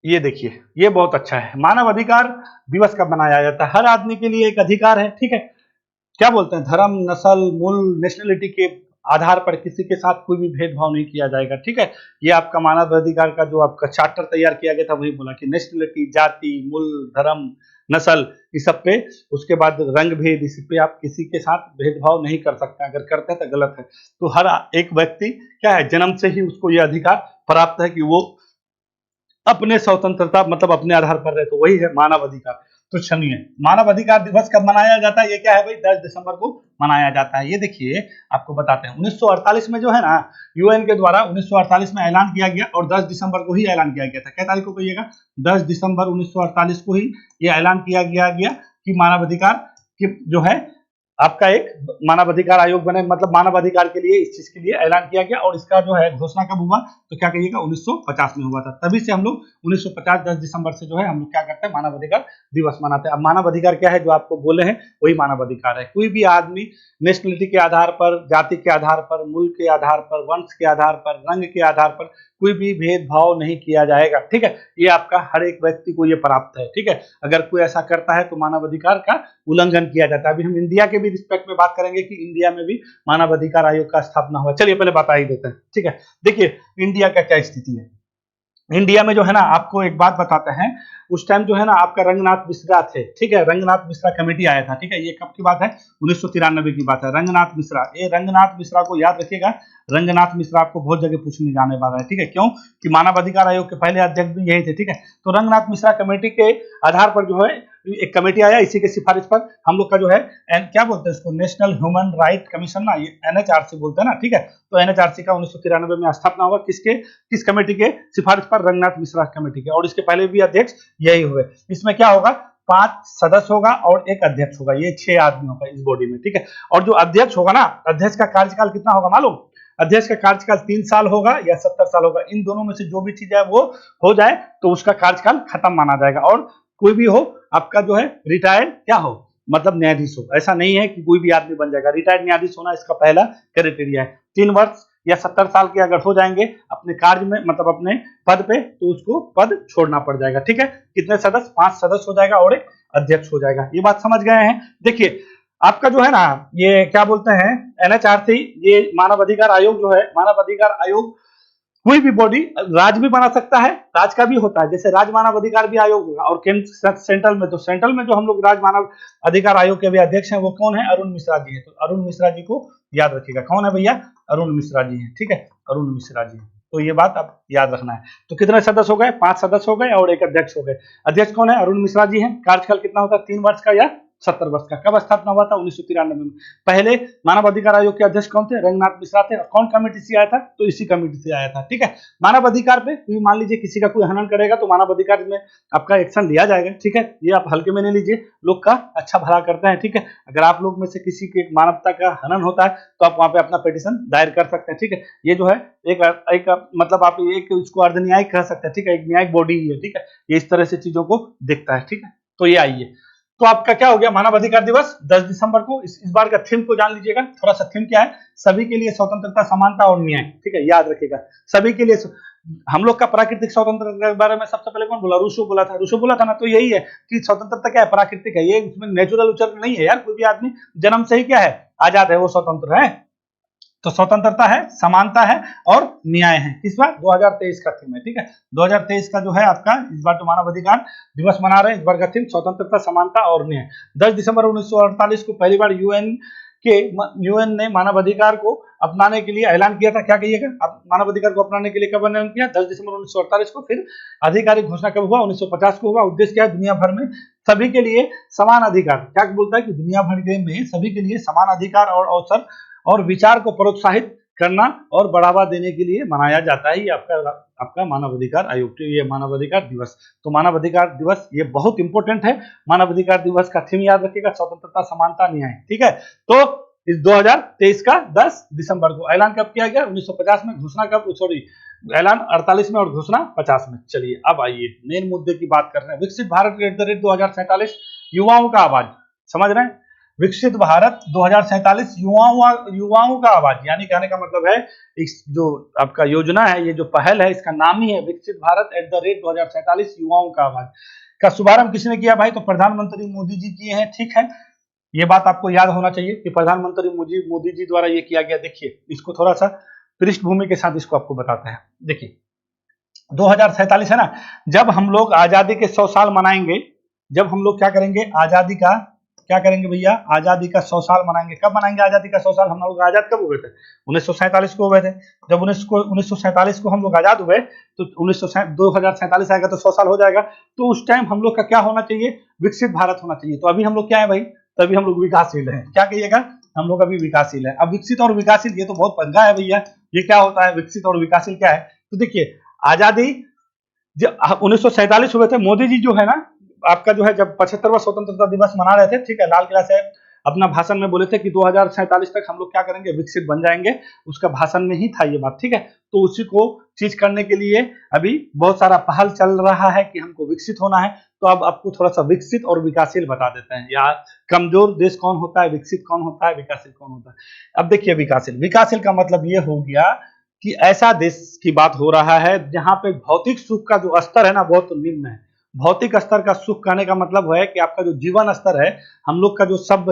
ये देखिए, ये बहुत अच्छा है। मानव अधिकार दिवस कब मनाया जाता है, हर आदमी के लिए एक अधिकार है, ठीक है। क्या बोलते हैं, धर्म, नस्ल, मूल, नेशनलिटी के आधार पर किसी के साथ कोई भी भेदभाव नहीं किया जाएगा, ठीक है। ये आपका मानव अधिकार का जो आपका चार्टर तैयार किया गया था, वही बोला कि नेशनलिटी, जाति, मूल, धर्म, नस्ल, इस सब पे, उसके बाद रंग भेद, इस पे आप किसी के साथ भेदभाव नहीं कर सकते। अगर करते हैं तो गलत है। तो हर एक व्यक्ति क्या है, जन्म से ही उसको यह अधिकार प्राप्त है कि वो अपने स्वतंत्रता मतलब अपने आधार पर रहे, तो वही है मानव अधिकार। तो सुनिए, मानव अधिकार दिवस कब मनाया जाता है? ये क्या है भाई? 10 दिसंबर को मनाया जाता है। ये देखिए आपको बताते हैं, 1948 में जो है ना, यूएन के द्वारा 1948 में ऐलान किया गया और 10 दिसंबर को ही ऐलान किया गया था। क्या तारीख को कहिएगा? 10 दिसंबर 1948 को ही ये ऐलान किया गया कि मानव अधिकार की जो है आपका एक मानव अधिकार आयोग बने, मतलब मानव अधिकार के लिए इस चीज के लिए ऐलान किया गया। और इसका जो है घोषणा कब हुआ? तो क्या कहिएगा? 1950 में हुआ था। तभी से हम लोग 1950 10 दिसंबर से जो है हम लोग क्या करते हैं? मानव अधिकार दिवस मनाते हैं। अब मानव अधिकार क्या है जो आपको बोले हैं, वही मानव अधिकार है। कोई भी आदमी नेशनलिटी के आधार पर, जाति के आधार पर, मुल्क के आधार पर, वंश के आधार पर, रंग के आधार पर कोई भी भेदभाव नहीं किया जाएगा। ठीक है, ये आपका हर एक व्यक्ति को ये प्राप्त है। ठीक है, अगर कोई ऐसा करता है तो मानव अधिकार का उल्लंघन किया जाता है। अभी हम इंडिया के भी रिस्पेक्ट में बात करेंगे कि इंडिया में भी मानव अधिकार आयोग का स्थापना हुआ। चलिए पहले बता ही देते हैं। ठीक है, देखिए इंडिया का क्या स्थिति है। इंडिया में जो है ना, आपको एक बात बताते हैं, उस टाइम जो है ना आपका रंगनाथ मिश्रा थे। ठीक है, रंगनाथ मिश्रा कमेटी आया था। ठीक है, ये कब की बात है? 1993 की बात है। रंगनाथ मिश्रा, ये रंगनाथ मिश्रा को याद रखिएगा। रंगनाथ मिश्रा आपको बहुत जगह पूछने जाने वाला है। ठीक है, क्यों? कि मानव अधिकार आयोग के पहले अध्यक्ष भी यही थे। ठीक है, तो रंगनाथ मिश्रा कमेटी के आधार पर जो है एक कमेटी आया, इसी के सिफारिश पर हम लोग का जो है क्या बोलते हैं इसको, नेशनल ह्यूमन राइट कमीशन ना, ये एनएचआरसी बोलते हैं ना। ठीक है, तो एनएचआरसी का 1993 में स्थापना हुआ। किस कमेटी के सिफारिश पर? रंगनाथ मिश्रा कमेटी के। और इसके पहले भी अध्यक्ष यही हुए। इसमें क्या होगा? 5 सदस्य होगा और एक अध्यक्ष होगा। ये 6 आदमी होगा इस बॉडी में। ठीक है, और जो अध्यक्ष होगा ना, अध्यक्ष का कार्यकाल कितना होगा मालूम? अध्यक्ष का कार्यकाल 3 साल होगा या 70 साल होगा। इन दोनों में से जो भी चीज है वो हो जाए तो उसका कार्यकाल खत्म माना जाएगा। और कोई भी हो आपका जो है रिटायर्ड क्या हो, मतलब न्यायाधीश हो। ऐसा नहीं है कि कोई भी आदमी बन जाएगा। रिटायर्ड न्यायाधीश होना इसका पहला क्राइटेरिया है। 3 वर्ष या 70 साल के अगर हो जाएंगे अपने कार्य में, मतलब अपने पद पे, तो उसको पद छोड़ना पड़ जाएगा। ठीक है, कितने सदस्य? 5 सदस्य हो जाएगा और एक अध्यक्ष हो जाएगा। ये बात समझ गए हैं? देखिए आपका जो है ना, ये क्या बोलते हैं, एनएचआरसी, ये मानव अधिकार आयोग जो है, मानव अधिकार आयोग कोई भी बॉडी राज्य भी बना सकता है, राज्य का भी होता है। जैसे राज्य मानव अधिकार भी आयोग होगा। और केंद्र सेंट्रल में, तो सेंट्रल में जो हम लोग राज्य मानव अधिकार आयोग के भी अध्यक्ष हैं वो कौन है? अरुण मिश्रा जी है। तो अरुण मिश्रा जी को याद रखिएगा। कौन है भैया? अरुण मिश्रा जी है। ठीक है, अरुण मिश्रा जी। तो ये बात आप याद रखना है। तो कितने सदस्य हो गए? 5 सदस्य हो गए और एक अध्यक्ष हो गए। अध्यक्ष कौन है? अरुण मिश्रा जी हैं। कार्यकाल कितना होता है? 3 वर्ष का या 70 वर्ष का। कब स्थापना हुआ था? 1993 में। पहले मानव अधिकार आयोग के अध्यक्ष कौन थे? रंगनाथ मिश्रा थे। और कौन कमेटी से आया था? तो इसी कमेटी से आया था। ठीक है, मानव अधिकार पे मान लीजिए किसी का कोई हनन करेगा तो मानव अधिकार में आपका एक्शन लिया जाएगा। ठीक है, ये आप हल्के में नहीं लीजिए, लोग का अच्छा भला करते हैं। ठीक है, अगर आप लोग में से किसी के मानवता का हनन होता है तो आप वहां पे अपना पिटीशन दायर कर सकते हैं। ठीक है, ये जो है एक मतलब आप एक इसको अर्ध न्यायिक कह सकते हैं। ठीक है, एक न्यायिक बॉडी ही है। ठीक है, ये इस तरह से चीजों को देखता है। ठीक है, तो ये आइए, तो आपका क्या हो गया? मानव अधिकार दिवस 10 दिसंबर को। इस बार का थीम को जान लीजिएगा थोड़ा सा। थीम क्या है? सभी के लिए स्वतंत्रता, समानता और न्याय। ठीक है, याद रखिएगा, सभी के लिए। हम लोग का प्राकृतिक स्वतंत्रता के बारे में सबसे पहले कौन बोला? रूसो बोला था। रूसो बोला था ना। तो यही है कि स्वतंत्रता क्या है? प्राकृतिक है। ये इसमें नेचुरल उच्चारण नहीं है यार। कोई भी आदमी जन्म से ही क्या है? आजाद है, वो स्वतंत्र है। तो स्वतंत्रता है, समानता है और न्याय है। किस बार? 2023 का थीम है। ठीक है, 2023 का जो है आपका इस बार तो मानव अधिकार दिवस मना रहे हैं। इस बार का थीम स्वतंत्रता, समानता और न्याय। 10 दिसंबर 1948 को पहली बार यूएन ने मानव अधिकार को अपनाने के लिए ऐलान किया था। क्या कहिएगा? मानव अधिकार को अपनाने के लिए कब ऐलान किया? 10 दिसंबर 1948 को। फिर आधिकारिक घोषणा कब हुआ? 1950 को हुआ। उद्देश्य क्या है? दुनिया भर में सभी के लिए समान अधिकार। क्या बोलता है कि दुनिया भर में सभी के लिए समान अधिकार और अवसर और विचार को प्रोत्साहित करना और बढ़ावा देने के लिए मनाया जाता है। ये आपका मानव अधिकार आयोग, ये मानव अधिकार दिवस। तो मानव अधिकार दिवस ये बहुत इंपॉर्टेंट है। मानव अधिकार दिवस का थीम याद रखिएगा, स्वतंत्रता, समानता, न्याय। ठीक है, तो इस 2023 का 10 दिसंबर को ऐलान कब किया गया? 1950 में। घोषणा कब? सॉरी, ऐलान 48 में और घोषणा 50 में। चलिए अब आइए मेन मुद्दे की बात कर रहे हैं। विकसित भारत @2047 युवाओं का आवाज। समझ रहे हैं? विकसित भारत 2047 युवाओं का आवाज। यानी कहने का मतलब है इस जो आपका योजना है, ये जो पहल है, इसका नाम ही है विकसित भारत @2047 युवाओं का आवाज। का शुभारंभ किसने किया भाई? तो प्रधानमंत्री मोदी जी किए हैं। ठीक है, ये बात आपको याद होना चाहिए कि प्रधानमंत्री मोदी जी द्वारा ये किया गया। देखिए इसको थोड़ा सा पृष्ठभूमि के साथ इसको आपको बताते हैं। देखिए 2047 है ना, जब हम लोग आजादी के 100 साल मनाएंगे, जब हम लोग क्या करेंगे? आजादी का क्या करेंगे भैया, आजादी का 100 साल मनाएंगे। कब मनाएंगे आजादी का 100 साल? हम लोग आजाद कब हुए थे? 1947 को हुए थे। जब 1947 को हम लोग आजाद हुए तो 2047 आएगा तो 100 साल हो जाएगा। तो उस टाइम हम लोग का क्या होना चाहिए, विकसित भारत होना चाहिए। तो अभी हम लोग क्या है भाई, तभी हम लोग विकासशील है। क्या कहिएगा, हम लोग अभी विकासशील है। अब विकसित और विकासशील ये तो बहुत पंगा है भैया, ये क्या होता है विकसित और विकासशील क्या है? तो देखिए आजादी जब 1947 हुए थे, मोदी जी जो है ना आपका जो है जब 75वां स्वतंत्रता दिवस मना रहे थे, ठीक है, लाल किला से अपना भाषण में बोले थे कि 2047 तक हम लोग क्या करेंगे, विकसित बन जाएंगे। उसका भाषण में ही था ये बात, ठीक है। तो उसी को चीज करने के लिए अभी बहुत सारा पहल चल रहा है कि हमको विकसित होना है। तो अब आपको थोड़ा सा विकसित और विकासशील बता देते हैं, या कमजोर देश कौन होता है, विकसित कौन होता है, विकासशील कौन होता है। अब देखिए विकासशील, विकासशील का मतलब ये हो गया कि ऐसा देश की बात हो रहा है जहां पे भौतिक सुख का जो स्तर है ना बहुत निम्न है। भौतिक स्तर का सुख कहने का मतलब है कि आपका जो जीवन स्तर है, हम लोग का जो सब,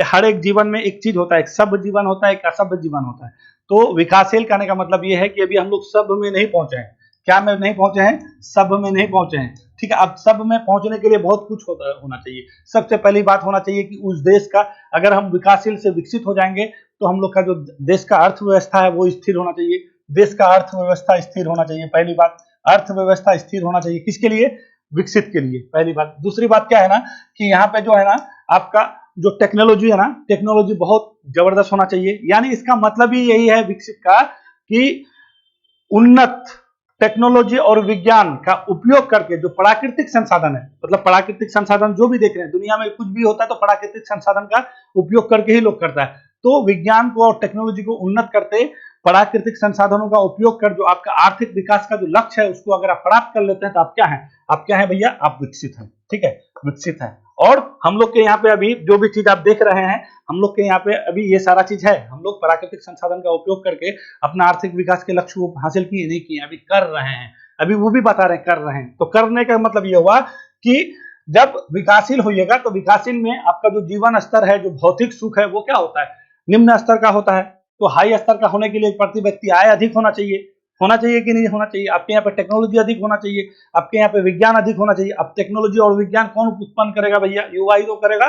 हर एक जीवन में एक चीज होता है, एक सभ्य जीवन होता है, एक असभ्य जीवन होता है। तो विकासशील कहने का मतलब ये है कि अभी हम लोग सभ्य में नहीं पहुंचे हैं। क्या में नहीं पहुंचे हैं? सभ्य में नहीं पहुंचे हैं, ठीक है। अब सभ्य में पहुंचने के लिए बहुत कुछ होना चाहिए। सबसे पहली बात होना चाहिए कि उस देश का, अगर हम विकासशील से विकसित हो जाएंगे तो हम लोग का जो देश का अर्थव्यवस्था है वो स्थिर होना चाहिए। देश का अर्थव्यवस्था स्थिर होना चाहिए, पहली बात। अर्थव्यवस्था स्थिर होना चाहिए किसके लिए? विकसित के लिए, पहली बात। दूसरी बात क्या है ना कि यहाँ पे जो है ना आपका जो टेक्नोलॉजी है ना, टेक्नोलॉजी बहुत जबरदस्त होना चाहिए। यानी इसका मतलब ही यही है विकसित का कि उन्नत टेक्नोलॉजी और विज्ञान का उपयोग करके जो प्राकृतिक संसाधन है, मतलब प्राकृतिक संसाधन जो भी देख रहे हैं दुनिया में, कुछ भी होता है तो प्राकृतिक संसाधन का उपयोग करके ही लोग करता है। तो विज्ञान को और टेक्नोलॉजी को उन्नत करते, प्राकृतिक संसाधनों का उपयोग कर जो आपका आर्थिक विकास का जो लक्ष्य है उसको अगर आप प्राप्त कर लेते हैं तो आप क्या है, आप क्या है भैया, आप विकसित हैं, ठीक है, विकसित है। और हम लोग के यहाँ पे अभी जो भी चीज आप देख रहे हैं, हम लोग के यहाँ पे अभी ये सारा चीज है। हम लोग प्राकृतिक संसाधन का उपयोग करके अपना आर्थिक विकास के लक्ष्य को हासिल किए नहीं किए, अभी कर रहे हैं। अभी वो भी बता रहे हैं कर रहे हैं। तो करने का मतलब ये हुआ कि जब विकासशील होइएगा तो विकासशील में आपका जो जीवन स्तर है, जो भौतिक सुख है वो क्या होता है, निम्न स्तर का होता है। तो हाई स्तर का होने के लिए प्रति व्यक्ति आय अधिक होना चाहिए। होना चाहिए कि नहीं होना चाहिए? आपके यहाँ पे टेक्नोलॉजी अधिक होना चाहिए, आपके यहाँ पे विज्ञान अधिक होना चाहिए। अब टेक्नोलॉजी और विज्ञान कौन उत्पन्न करेगा भैया? युवा ही तो करेगा।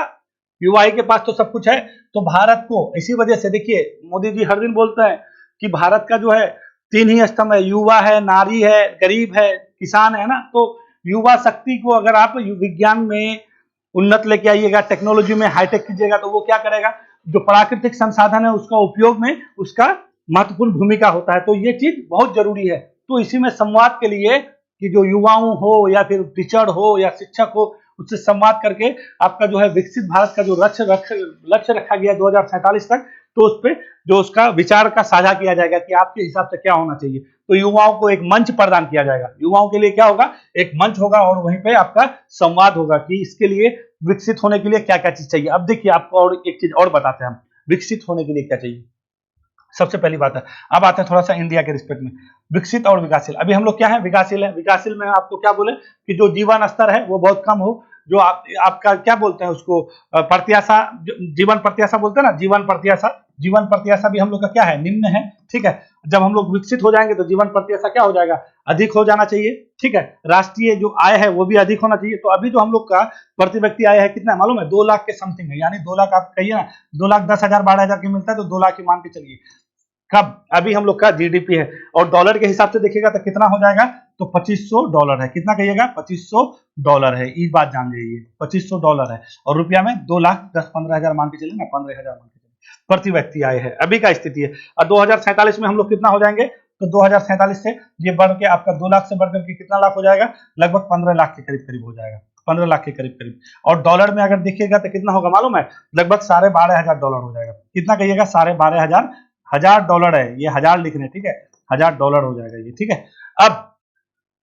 युवा ही के पास तो सब कुछ है। तो भारत को इसी वजह से देखिए मोदी जी हर दिन बोलते हैं कि भारत का जो है 3 ही स्तंभ है, युवा है, नारी है, गरीब है, किसान है ना। तो युवा शक्ति को अगर आप विज्ञान में उन्नत लेके आइएगा, टेक्नोलॉजी में हाईटेक कीजिएगा तो वो क्या करेगा, जो प्राकृतिक संसाधन है उसका उपयोग में उसका महत्वपूर्ण भूमिका होता है। तो ये चीज बहुत जरूरी है। तो इसी में संवाद के लिए कि जो युवाओं हो या फिर टीचर हो या शिक्षक हो, उससे संवाद करके आपका जो है विकसित भारत का जो लक्ष्य रखा गया 2047 तक, तो उस पर जो उसका विचार का साझा किया जाएगा कि आपके हिसाब से क्या होना चाहिए। तो युवाओं को एक मंच प्रदान किया जाएगा। युवाओं के लिए क्या होगा, एक मंच होगा और वहीं पे आपका संवाद होगा कि इसके लिए विकसित होने के लिए क्या क्या चीज चाहिए। अब देखिए आपको और एक चीज और बताते हैं हम, विकसित होने के लिए क्या चाहिए। सबसे पहली बात है, अब आते हैं थोड़ा सा इंडिया के रिस्पेक्ट में, विकसित और विकासशील। अभी हम लोग क्या है, विकासशील है। विकासशील में आपको क्या बोले कि जो जीवन स्तर है वो बहुत कम हो, जो आपका क्या बोलते हैं उसको, प्रत्याशा, जीवन प्रत्याशा बोलते हैं ना, जीवन प्रत्याशा। जीवन प्रत्याशा भी हम लोग का क्या है, निम्न है, ठीक है। जब हम लोग विकसित हो जाएंगे तो जीवन प्रत्याशा क्या हो जाएगा, अधिक हो जाना चाहिए, ठीक है। राष्ट्रीय जो आय है वो भी अधिक होना चाहिए। तो अभी जो हम लोग का प्रति व्यक्ति आय है कितना मालूम है, 2 लाख के समथिंग है। यानी 2 लाख आप कहिए ना, 2,10,000 12,000 की मिलता है तो 2 लाख की मान के चलिए। कब, अभी हम लोग का जीडीपी है। और डॉलर के हिसाब से देखिएगा तो कितना हो जाएगा, तो $2500 है। कितना कहिएगा, $2500 है। ये बात जान जाइए, $2500 है। और रुपया में 2,10,15,000 मान के चलिए ना, 15,000 मान के चलिए प्रति व्यक्ति आय है। अभी का स्थिति है। और 2047 में हम लोग कितना हो जाएंगे, तो 2047 से ये बढ़ के आपका 2 लाख से बढ़कर के कितना लाख हो जाएगा, लगभग 15 लाख के करीब करीब हो जाएगा, 15 लाख के करीब करीब। और डॉलर में अगर देखिएगा तो कितना होगा मालूम है, लगभग $12,500 हो जाएगा। कितना कहिएगा, $12,500। $1,000 है, ये 1000 लिखने, ठीक है, $1000 हो जाएगा ये, ठीक है। अब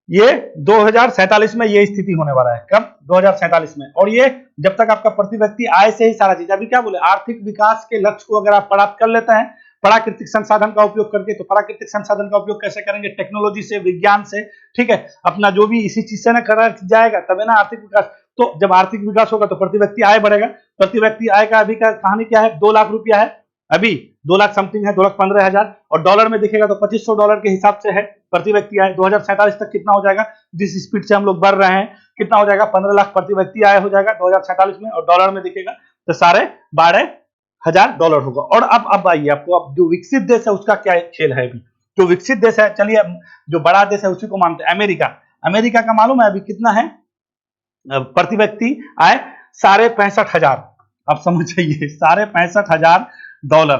ये 2047 में ये स्थिति होने वाला है। कब, 2047 में। और ये जब तक आपका प्रति व्यक्ति आय से ही सारा चीज, अभी क्या बोले, आर्थिक विकास के लक्ष्य को अगर आप प्राप्त कर लेते हैं प्राकृतिक संसाधन का उपयोग करके, तो प्राकृतिक संसाधन का उपयोग कैसे करेंगे, टेक्नोलॉजी से, विज्ञान से, ठीक है। अपना जो भी इसी चीज से ना करा जाएगा तब है ना आर्थिक विकास। तो जब आर्थिक विकास होगा तो प्रति व्यक्ति आय बढ़ेगा। प्रति व्यक्ति आय का अभी का कहानी क्या है, 2 लाख रुपया है, अभी 2 लाख समथिंग है, 2,15,000। और डॉलर में देखिएगा तो $2500 के हिसाब से है प्रति व्यक्ति आय। 2047 तक कितना हो जाएगा, जिस स्पीड से हम लोग बढ़ रहे हैं, कितना हो जाएगा, 15 लाख प्रति व्यक्ति आय हो जाएगा 2047 में। और डॉलर में देखिएगा तो $12,500 होगा। और अब आइए आपको, अब जो विकसित देश है उसका क्या खेल है अभी। जो विकसित देश है, चलिए जो बड़ा देश है उसी को मानते हैं, अमेरिका। अमेरिका का मालूम है अभी कितना है प्रति व्यक्ति आय? $65,500। अब समझ जाइए, $65,500,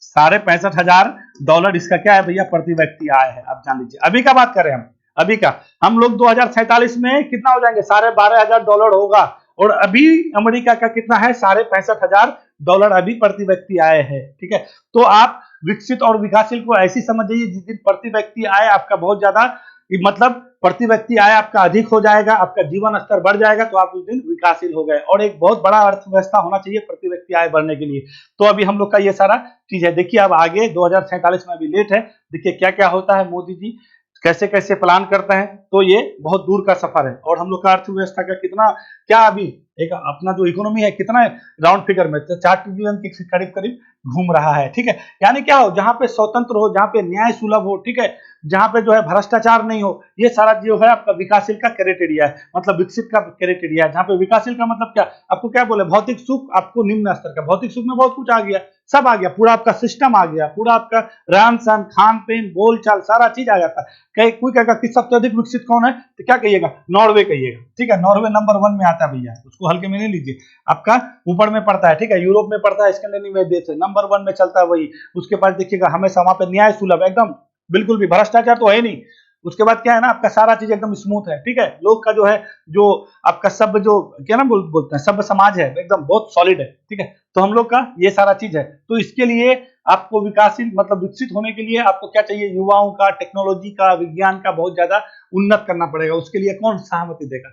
$65,500 इसका क्या है भैया, प्रति व्यक्ति आय है। आप जान लीजिए, अभी का बात करें हम, अभी का हम लोग 2047 में कितना हो जाएंगे, $12,500 होगा। और अभी अमेरिका का कितना है, $65,500 अभी प्रति व्यक्ति आय है। ठीक है, तो आप विकसित और विकासशील को ऐसी समझ जाइए, जिस दिन प्रति व्यक्ति आय आपका बहुत ज्यादा, मतलब प्रति व्यक्ति आय आपका अधिक हो जाएगा, आपका जीवन स्तर बढ़ जाएगा, तो आप उस दिन विकासशील हो गए। और एक बहुत बड़ा अर्थव्यवस्था होना चाहिए प्रति व्यक्ति आय बढ़ने के लिए। तो अभी हम लोग का ये सारा चीज है। देखिए अब आगे 2047 में अभी लेट है, देखिए क्या क्या होता है, मोदी जी कैसे कैसे प्लान करते हैं। तो ये बहुत दूर का सफर है। और हम लोग का अर्थव्यवस्था का कितना क्या अभी एक अपना जो इकोनॉमी है कितना राउंड फिगर में 4 ट्रिलियन के करीब करीब घूम रहा है। ठीक है, यानी क्या हो, जहां पे स्वतंत्र हो, जहां पे न्याय सुलभ हो, ठीक है, जहां पे जो है भ्रष्टाचार नहीं हो, ये सारा जो है आपका विकासशील का क्राइटेरिया है, मतलब विकसित का क्राइटेरिया है। जहां पे विकासशील का मतलब क्या, आपको क्या बोले, भौतिक सुख आपको निम्न स्तर का, भौतिक सुख में बहुत कुछ आ गया, सब आ गया, पूरा आपका सिस्टम आ गया, पूरा आपका रहन सहन, खान पीन, बोल चाल, सारा चीज आ जाता है। कोई कहेगा कि सबसे अधिक विकसित कौन है, तो क्या कहिएगा, नॉर्वे कहिएगा। ठीक है, नॉर्वे नंबर 1 में आता है भैया, उसको हल्के में नहीं लीजिए, आपका ऊपर में पड़ता है। ठीक है, यूरोप में पड़ता है, स्कैंडिनेविया देश है, नंबर 1 में चलता है वही। उसके पास देखिएगा हमेशा वहां पे न्याय सुलभ, एकदम बिल्कुल भी भ्रष्टाचार तो है नहीं। उसके बाद क्या है ना, आपका सारा चीज एकदम स्मूथ है। ठीक है, लोग का जो है, जो आपका सब जो क्या ना बोलते हैं, सब समाज है एकदम बहुत सॉलिड है। ठीक है, तो हम लोग का ये सारा चीज है। तो इसके लिए आपको विकासशील मतलब विकसित होने के लिए आपको क्या चाहिए, युवाओं का, टेक्नोलॉजी का, विज्ञान का बहुत ज्यादा उन्नत करना पड़ेगा। उसके लिए कौन सहमति देगा,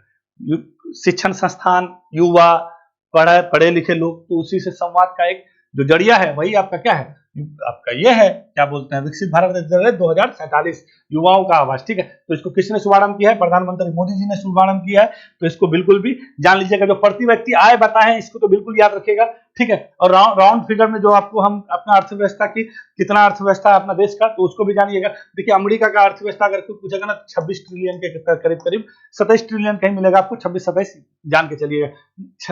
शिक्षण संस्थान, युवा, पढ़े लिखे लोग। तो उसी से संवाद का एक जो जरिया है वही आपका क्या है, आपका ये है, क्या बोलते हैं, विकसित भारत 2047 युवाओं का आवाज। ठीक है, तो इसको किसने शुभारंभ किया है, प्रधानमंत्री मोदी जी ने शुभारंभ किया है। तो इसको बिल्कुल भी जान लीजिएगा। जो प्रति व्यक्ति आय बताए इसको तो बिल्कुल याद रखिएगा। ठीक है, और राउंड फिगर में जो आपको हम अपना अर्थव्यवस्था की कितना अर्थव्यवस्था है अपना देश का, तो उसको भी जानिएगा। देखिए अमेरिका का अर्थव्यवस्था अगर कोई पूछेगा ना, 26 ट्रिलियन के करीब करीब, 27 ट्रिलियन कहीं मिलेगा आपको, 26-27 जान के चलिएगा।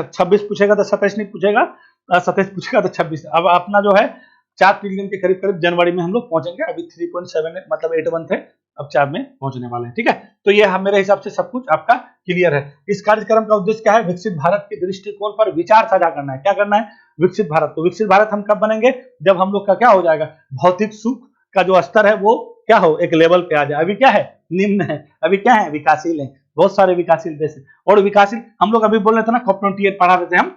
26 पूछेगा तो 27 नहीं पूछेगा, 27 पूछेगा तो 26। अब अपना जो है 4 ट्रिलियन के करीब करीब जनवरी में हम लोग पहुंचेंगे। अभी 3.7 मतलब 81 थे, अब 4 में पहुंचने वाले हैं। ठीक है, तो ये मेरे हिसाब से सब कुछ आपका क्लियर है। इस कार्यक्रम का उद्देश्य क्या है, विकसित भारत के दृष्टिकोण पर विचार साझा करना है। क्या करना है, विकसित भारत। तो विकसित भारत हम कब बनेंगे, जब हम लोग का क्या हो जाएगा, भौतिक सुख का जो स्तर है वो क्या हो, एक लेवल पे आ जाए। अभी क्या है, निम्न है। अभी क्या है, विकासशील है, बहुत सारे विकासशील देश है। और विकासशील हम लोग अभी बोल रहे थे ना, COP28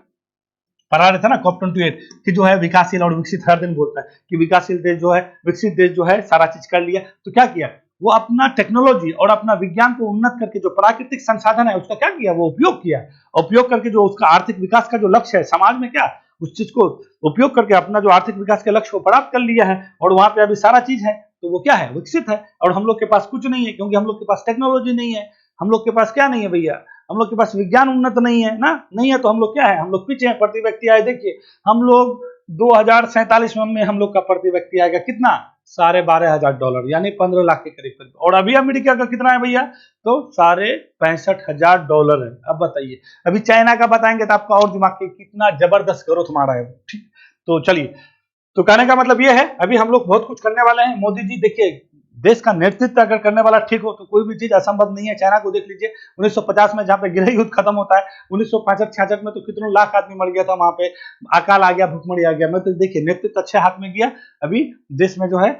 पढ़ा रहे थे ना, COP28 कि जो है विकासशील और विकसित हर दिन बोलता है कि विकासशील देश जो है, विकसित देश जो है सारा चीज कर लिया। तो क्या किया, वो अपना टेक्नोलॉजी और अपना विज्ञान को उन्नत करके जो प्राकृतिक संसाधन है उसका क्या किया, वो उपयोग किया। उपयोग करके जो उसका आर्थिक विकास का जो लक्ष्य है समाज में, क्या उस चीज को उपयोग करके अपना जो आर्थिक विकास के लक्ष्य को प्राप्त कर लिया है। और वहां पे अभी सारा चीज है, तो वो क्या है, विकसित है। और हम लोग के पास कुछ नहीं है, क्योंकि हम लोग के पास टेक्नोलॉजी नहीं है। हम लोग के पास क्या नहीं है भैया, हम लोग के पास विज्ञान उन्नत नहीं है ना, नहीं है। तो हम लोग क्या है, हम लोग पीछे हैं। प्रति व्यक्ति आय देखिए, हम लोग 2047 में हम लोग का प्रति व्यक्ति आएगा कितना, $12,500 यानी 15 लाख के करीब करीब। और अभी अमेरिका का कितना है भैया, तो $65,000 है। अब बताइए, अभी चाइना का बताएंगे तो आपका और दिमाग के कितना जबरदस्त ग्रोथ मारा है। ठीक, तो चलिए, तो कहने का मतलब ये है, अभी हम लोग बहुत कुछ करने वाले हैं। मोदी जी देखिए, देश का नेतृत्व अगर करने वाला ठीक हो तो कोई भी चीज असंभव नहीं है। चाइना को देख लीजिए, 1950 में जहाँ पे गृह युद्ध खत्म होता है, 1965-66 में तो कितनों लाख आदमी मर गया था वहां पे, अकाल आ गया, भुखमरी आ गया। मैं तो देखिए नेतृत्व अच्छे हाथ में गया। अभी देश में जो है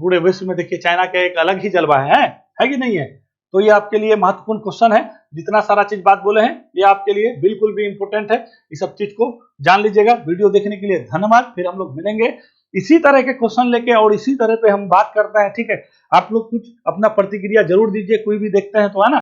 पूरे विश्व में देखिए चाइना का एक अलग ही जलवा है कि नहीं है। तो ये आपके लिए महत्वपूर्ण क्वेश्चन है। जितना सारा चीज बात बोले हैं ये आपके लिए बिल्कुल भी इंपोर्टेंट है। इस सब चीज को जान लीजिएगा। वीडियो देखने के लिए धन्यवाद। फिर हम लोग मिलेंगे इसी तरह के क्वेश्चन लेके और इसी तरह पे हम बात करते हैं। ठीक है, आप लोग कुछ अपना प्रतिक्रिया जरूर दीजिए, कोई भी देखते हैं तो, है ना।